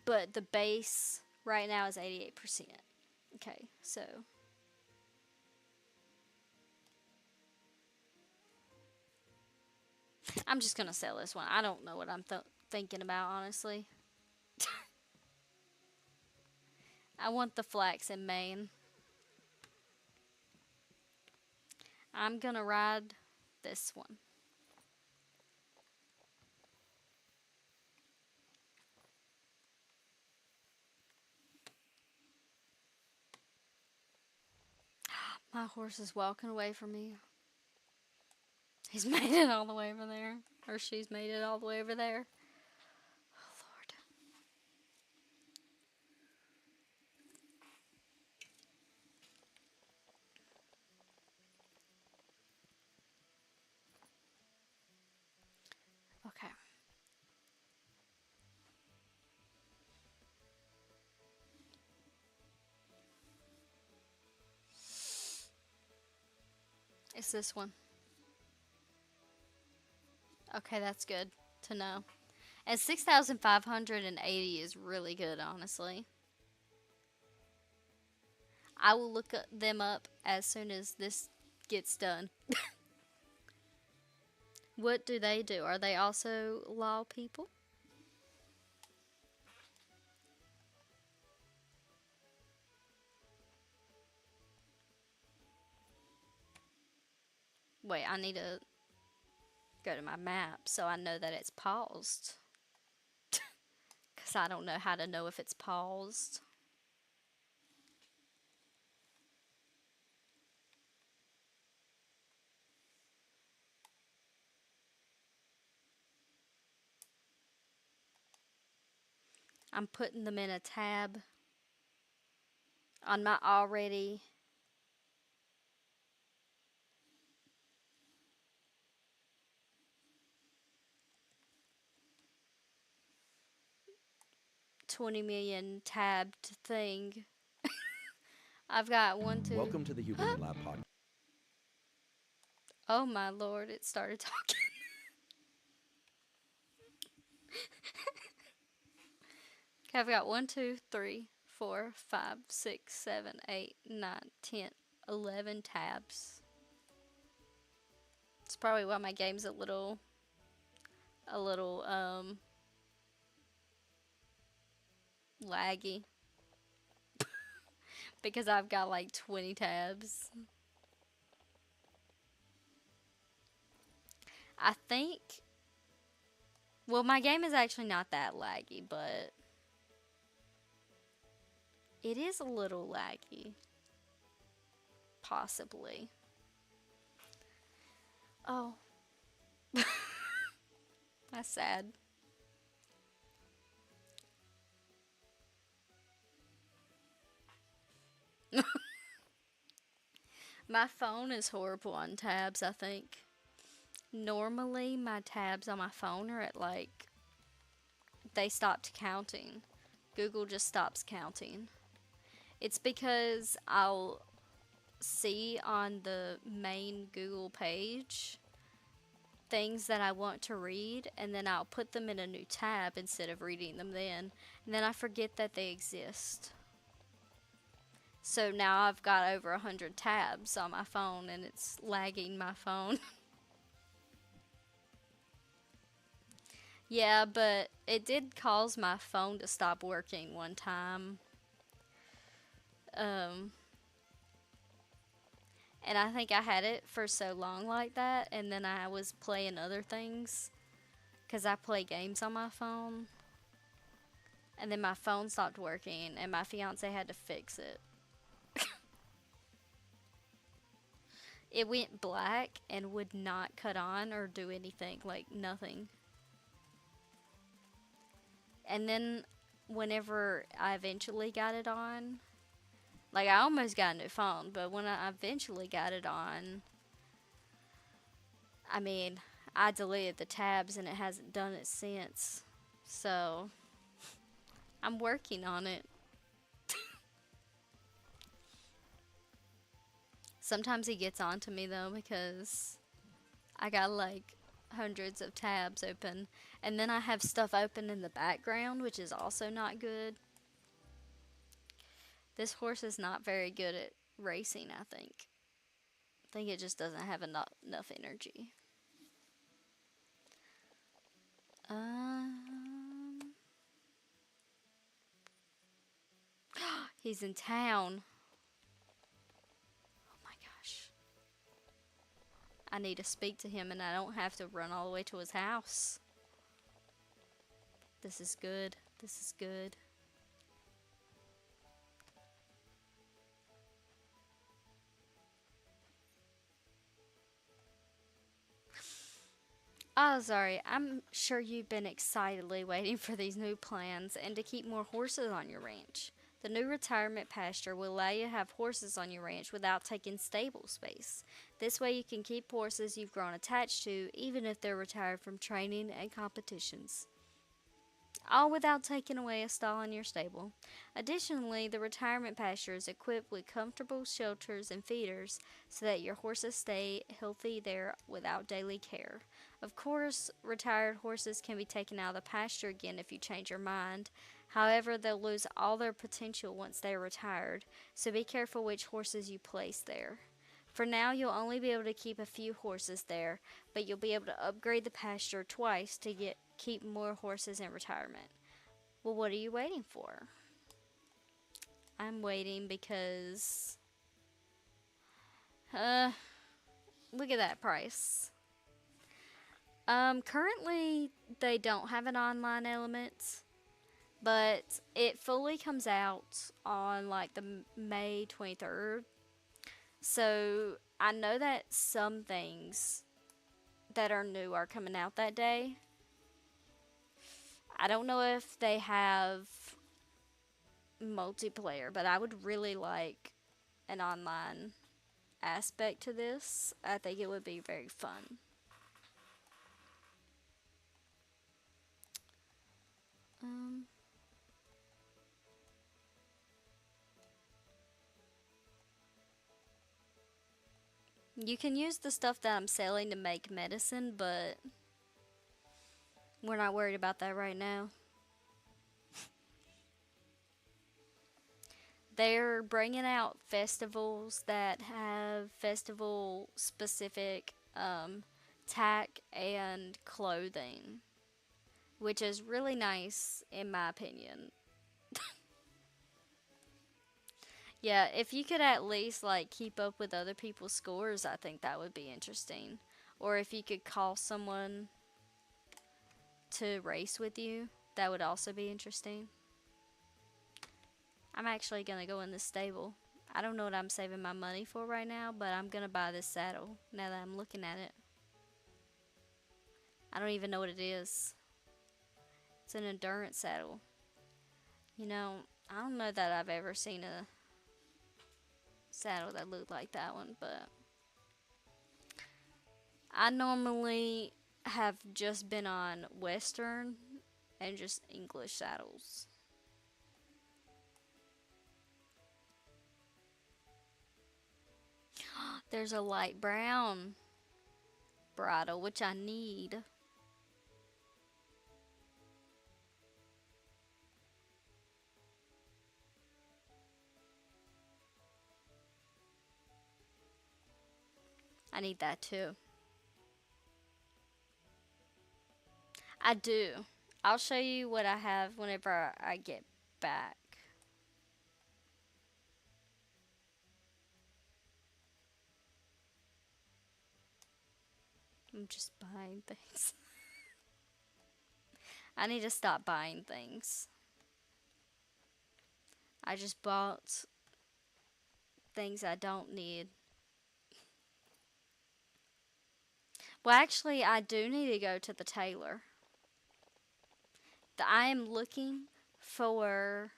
but the base right now is 88%. Okay, so I'm just gonna sell this one. I don't know what I'm thinking about, honestly. I want the flax in Maine. I'm gonna ride this one. My horse is walking away from me. He's made it all the way over there. Or she's made it all the way over there. Oh, Lord. Okay. It's this one. Okay, that's good to know. And 6,580 is really good, honestly. I will look them up as soon as this gets done. What do they do? Are they also law people? Wait, I need to go to my map so I know that it's paused. Because I don't know how to know if it's paused. I'm putting them in a tab on my already. $20 million tabbed thing. I've got one, two. Welcome to the Huberman Lab podcast. Oh my lord, it started talking. Okay, I've got 1, 2, 3, 4, 5, 6, 7, 8, 9, 10, 11 tabs. It's probably why my game's a little laggy. Because I've got like 20 tabs. I think, well, my game is actually not that laggy, but it is a little laggy. Possibly. Oh. That's sad. My phone is horrible on tabs, I think. Normally, my tabs on my phone are at like, they stopped counting. Google just stops counting. It's because I'll see on the main Google page things that I want to read, and then I'll put them in a new tab instead of reading them then. And then I forget that they exist. So now I've got over 100 tabs on my phone, and it's lagging my phone. Yeah, but it did cause my phone to stop working one time. Um, and I think I had it for so long like that, and then I was playing other things because I play games on my phone. And then my phone stopped working, and my fiance had to fix it. It went black and would not cut on or do anything, like nothing. And then whenever I eventually got it on, like I almost got a new phone, but when I eventually got it on, I mean, I deleted the tabs and it hasn't done it since. So, I'm working on it. Sometimes he gets on to me though because I got like hundreds of tabs open, and then I have stuff open in the background, which is also not good. This horse is not very good at racing, I think. I think it just doesn't have enough energy. Um, he's in town. Oh my gosh. I need to speak to him and I don't have to run all the way to his house. This is good. This is good. Oh, sorry. I'm sure you've been excitedly waiting for these new plans and to keep more horses on your ranch. The new retirement pasture will allow you to have horses on your ranch without taking stable space. This way, you can keep horses you've grown attached to even if they're retired from training and competitions, all without taking away a stall in your stable. Additionally, the retirement pasture is equipped with comfortable shelters and feeders so that your horses stay healthy there without daily care. Of course, retired horses can be taken out of the pasture again if you change your mind. However, they'll lose all their potential once they're retired, so be careful which horses you place there. For now, you'll only be able to keep a few horses there, but you'll be able to upgrade the pasture twice to keep more horses in retirement. Well, what are you waiting for? I'm waiting because uh look at that price. Currently they don't have an online element, but it fully comes out on like the May 23rd. So, I know that some things that are new are coming out that day. I don't know if they have multiplayer, but I would really like an online aspect to this. I think it would be very fun. Um, you can use the stuff that I'm selling to make medicine, but we're not worried about that right now. They're bringing out festivals that have festival specific tack and clothing, which is really nice in my opinion. Yeah, if you could at least like keep up with other people's scores, I think that would be interesting. Or if you could call someone to race with you, that would also be interesting. I'm actually going to go in this stable. I don't know what I'm saving my money for right now, but I'm going to buy this saddle now that I'm looking at it. I don't even know what it is. It's an endurance saddle. You know, I don't know that I've ever seen a saddle that looked like that one, but I normally have just been on Western and just English saddles. There's a light brown bridle, which I need. I need that too. I do. I'll show you what I have whenever I get back. I'm just buying things. I need to stop buying things. I just bought things I don't need. Well, actually, I do need to go to the tailor. I am looking for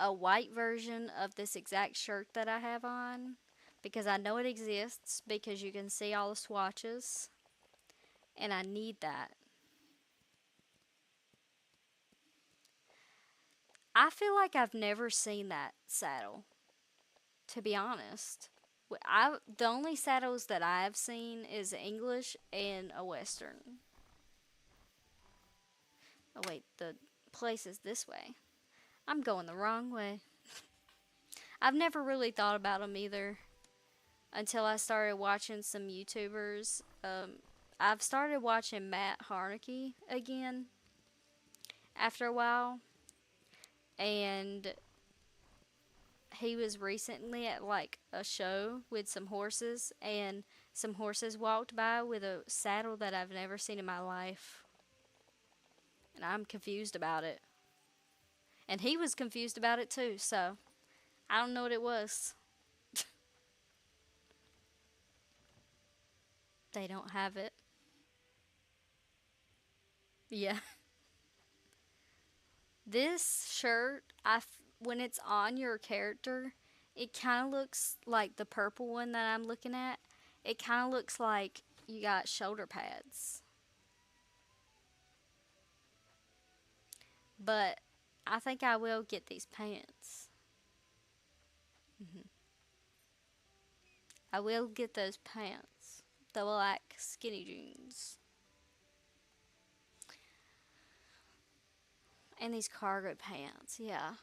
a white version of this exact shirt that I have on because I know it exists because you can see all the swatches and I need that. I feel like I've never seen that saddle, to be honest. The only saddles that I've seen is English and a Western. Oh wait, the place is this way. I'm going the wrong way. I've never really thought about them either until I started watching some YouTubers. I've started watching Matt Harneke again after a while, and he was recently at like a show with some horses, and some horses walked by with a saddle that I've never seen in my life, and I'm confused about it. And he was confused about it too, so I don't know what it was. They don't have it. Yeah. This shirt, when it's on your character, it kind of looks like the purple one that I'm looking at. It kind of looks like you got shoulder pads. But I think I will get these pants. I will get those pants. The black skinny jeans. And these cargo pants, yeah.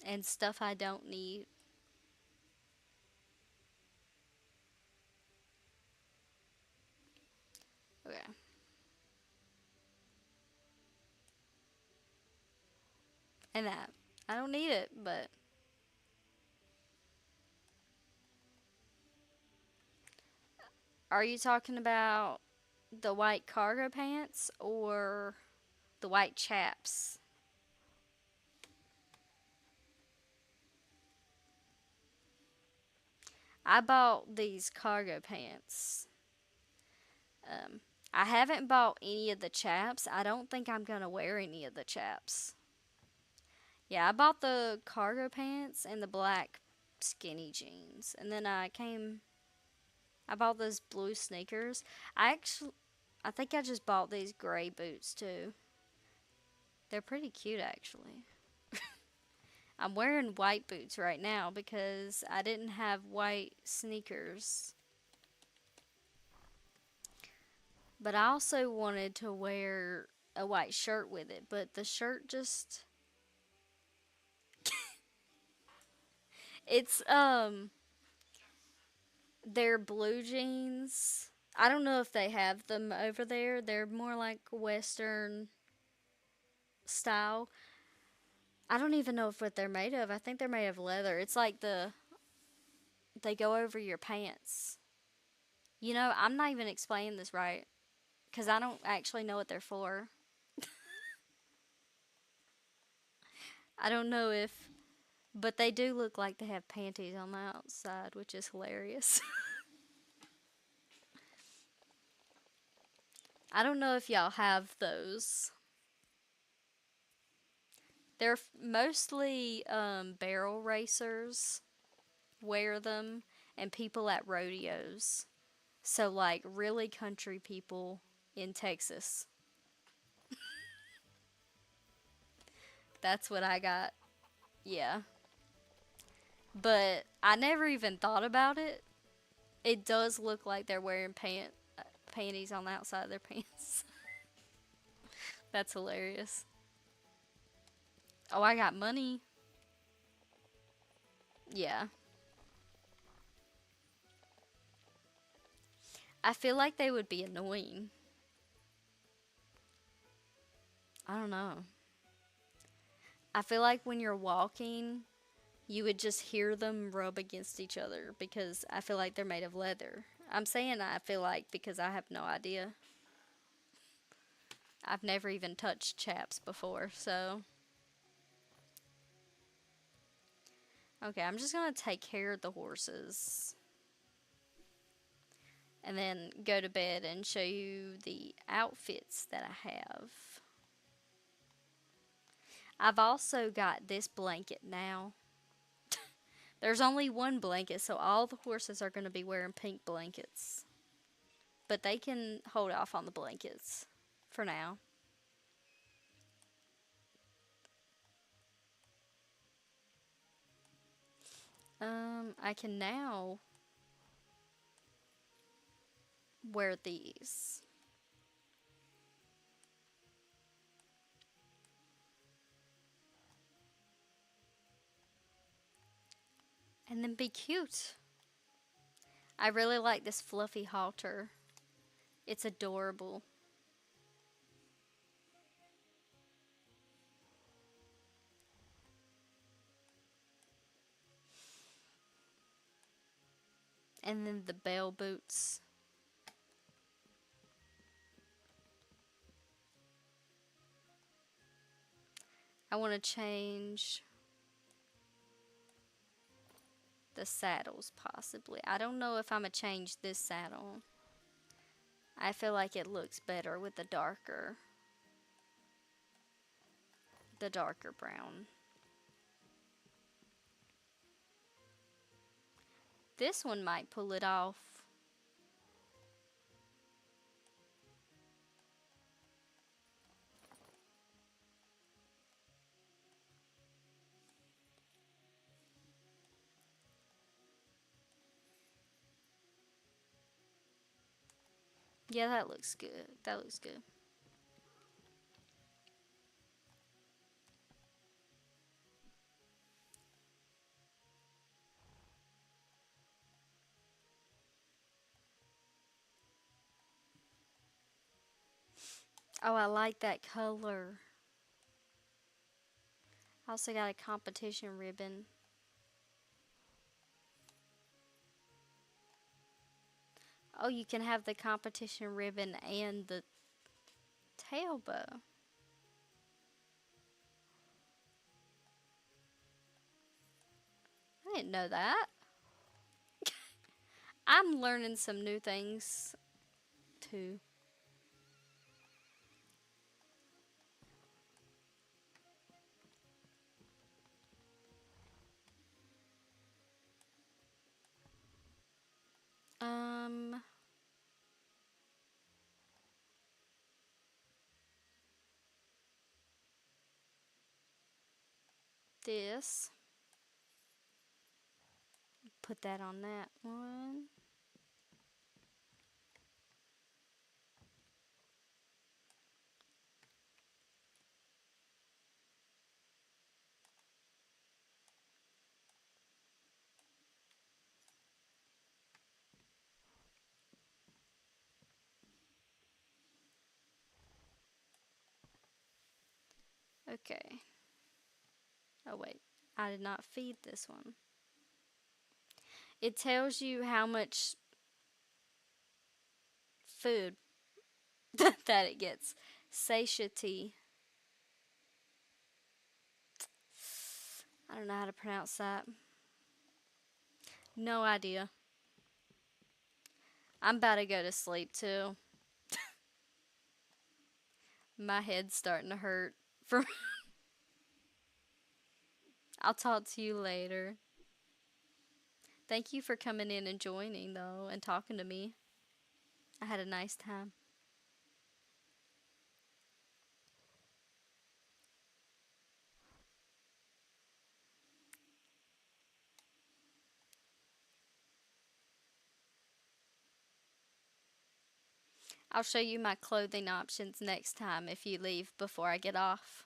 And stuff I don't need. Okay. And that. I don't need it, but are you talking about the white cargo pants or the white chaps? I bought these cargo pants. Um, I haven't bought any of the chaps. I don't think I'm gonna wear any of the chaps. Yeah, I bought the cargo pants and the black skinny jeans, and then I bought those blue sneakers. I think I just bought these gray boots too. They're pretty cute actually. I'm wearing white boots right now because I didn't have white sneakers. But I also wanted to wear a white shirt with it, but the shirt just it's they're blue jeans. I don't know if they have them over there. They're more like western style. I don't even know if what they're made of. I think they're made of leather. It's like they go over your pants. You know, I'm not even explaining this right because I don't actually know what they're for. I don't know if, but they do look like they have panties on the outside, which is hilarious. I don't know if y'all have those. They're mostly barrel racers wear them and people at rodeos. So, like, really country people in Texas. That's what I got. Yeah. But I never even thought about it. It does look like they're wearing panties on the outside of their pants. That's hilarious. Oh, I got money. Yeah. I feel like they would be annoying. I don't know. I feel like when you're walking, you would just hear them rub against each other because I feel like they're made of leather. I'm saying I feel like because I have no idea. I've never even touched chaps before, so. Okay, I'm just gonna take care of the horses and then go to bed and show you the outfits that I have. I've also got this blanket now. There's only one blanket, so all the horses are going to be wearing pink blankets. But they can hold off on the blankets for now. I can now wear these. And then be cute. I really like this fluffy halter. It's adorable. And then the bell boots. I want to change. The saddles, possibly. I don't know if I'm gonna change this saddle. I feel like it looks better with the darker brown. This one might pull it off. Yeah, that looks good. That looks good. Oh, I like that color. I also got a competition ribbon. Oh, you can have the competition ribbon and the tail bow. I didn't know that. I'm learning some new things too. Um, this. Put that on that one. Okay. Oh, wait. I did not feed this one. It tells you how much food that it gets. Satiety. I don't know how to pronounce that. No idea. I'm about to go to sleep too. My head's starting to hurt. For I'll talk to you later. Thank you for coming in and joining though and talking to me. I had a nice time. I'll show you my clothing options next time if you leave before I get off.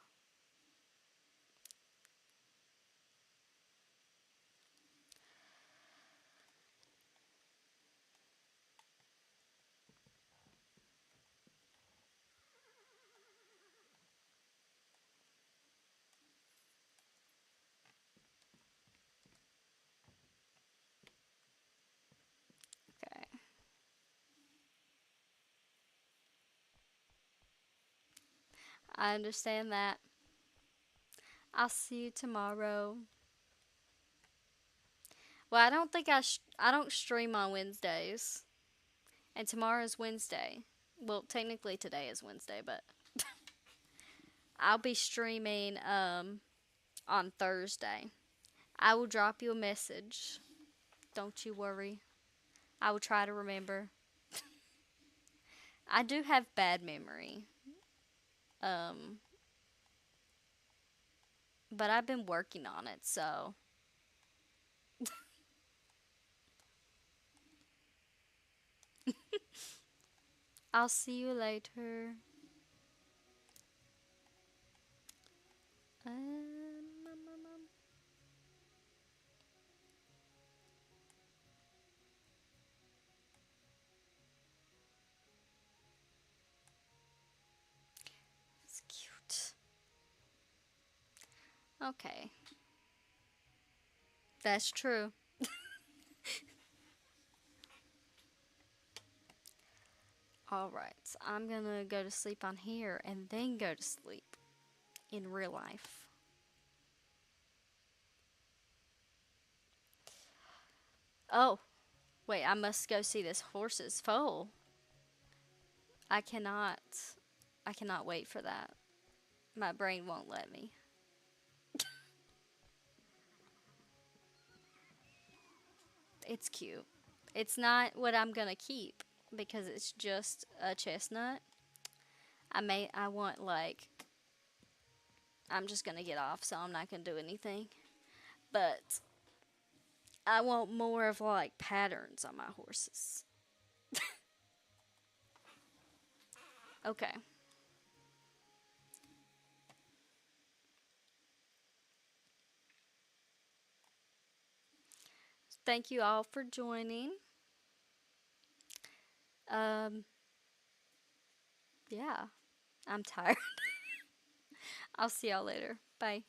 Okay. I understand that. I'll see you tomorrow. Well, I don't think I don't stream on Wednesdays. And tomorrow's Wednesday. Well, technically today is Wednesday, but I'll be streaming on Thursday. I will drop you a message. Don't you worry. I will try to remember. I do have bad memory. Um but I've been working on it, so I'll see you later. Um, it's cute. Okay. That's true. Alright, so I'm gonna go to sleep on here and then go to sleep in real life. Oh, wait, I must go see this horse's foal. I cannot. I cannot wait for that. My brain won't let me. It's cute. It's not what I'm gonna keep because it's just a chestnut. I want like I'm just gonna get off, so I'm not gonna do anything. But I want more of like patterns on my horses. Okay. Thank you all for joining. Um yeah, I'm tired. I'll see y'all later. Bye.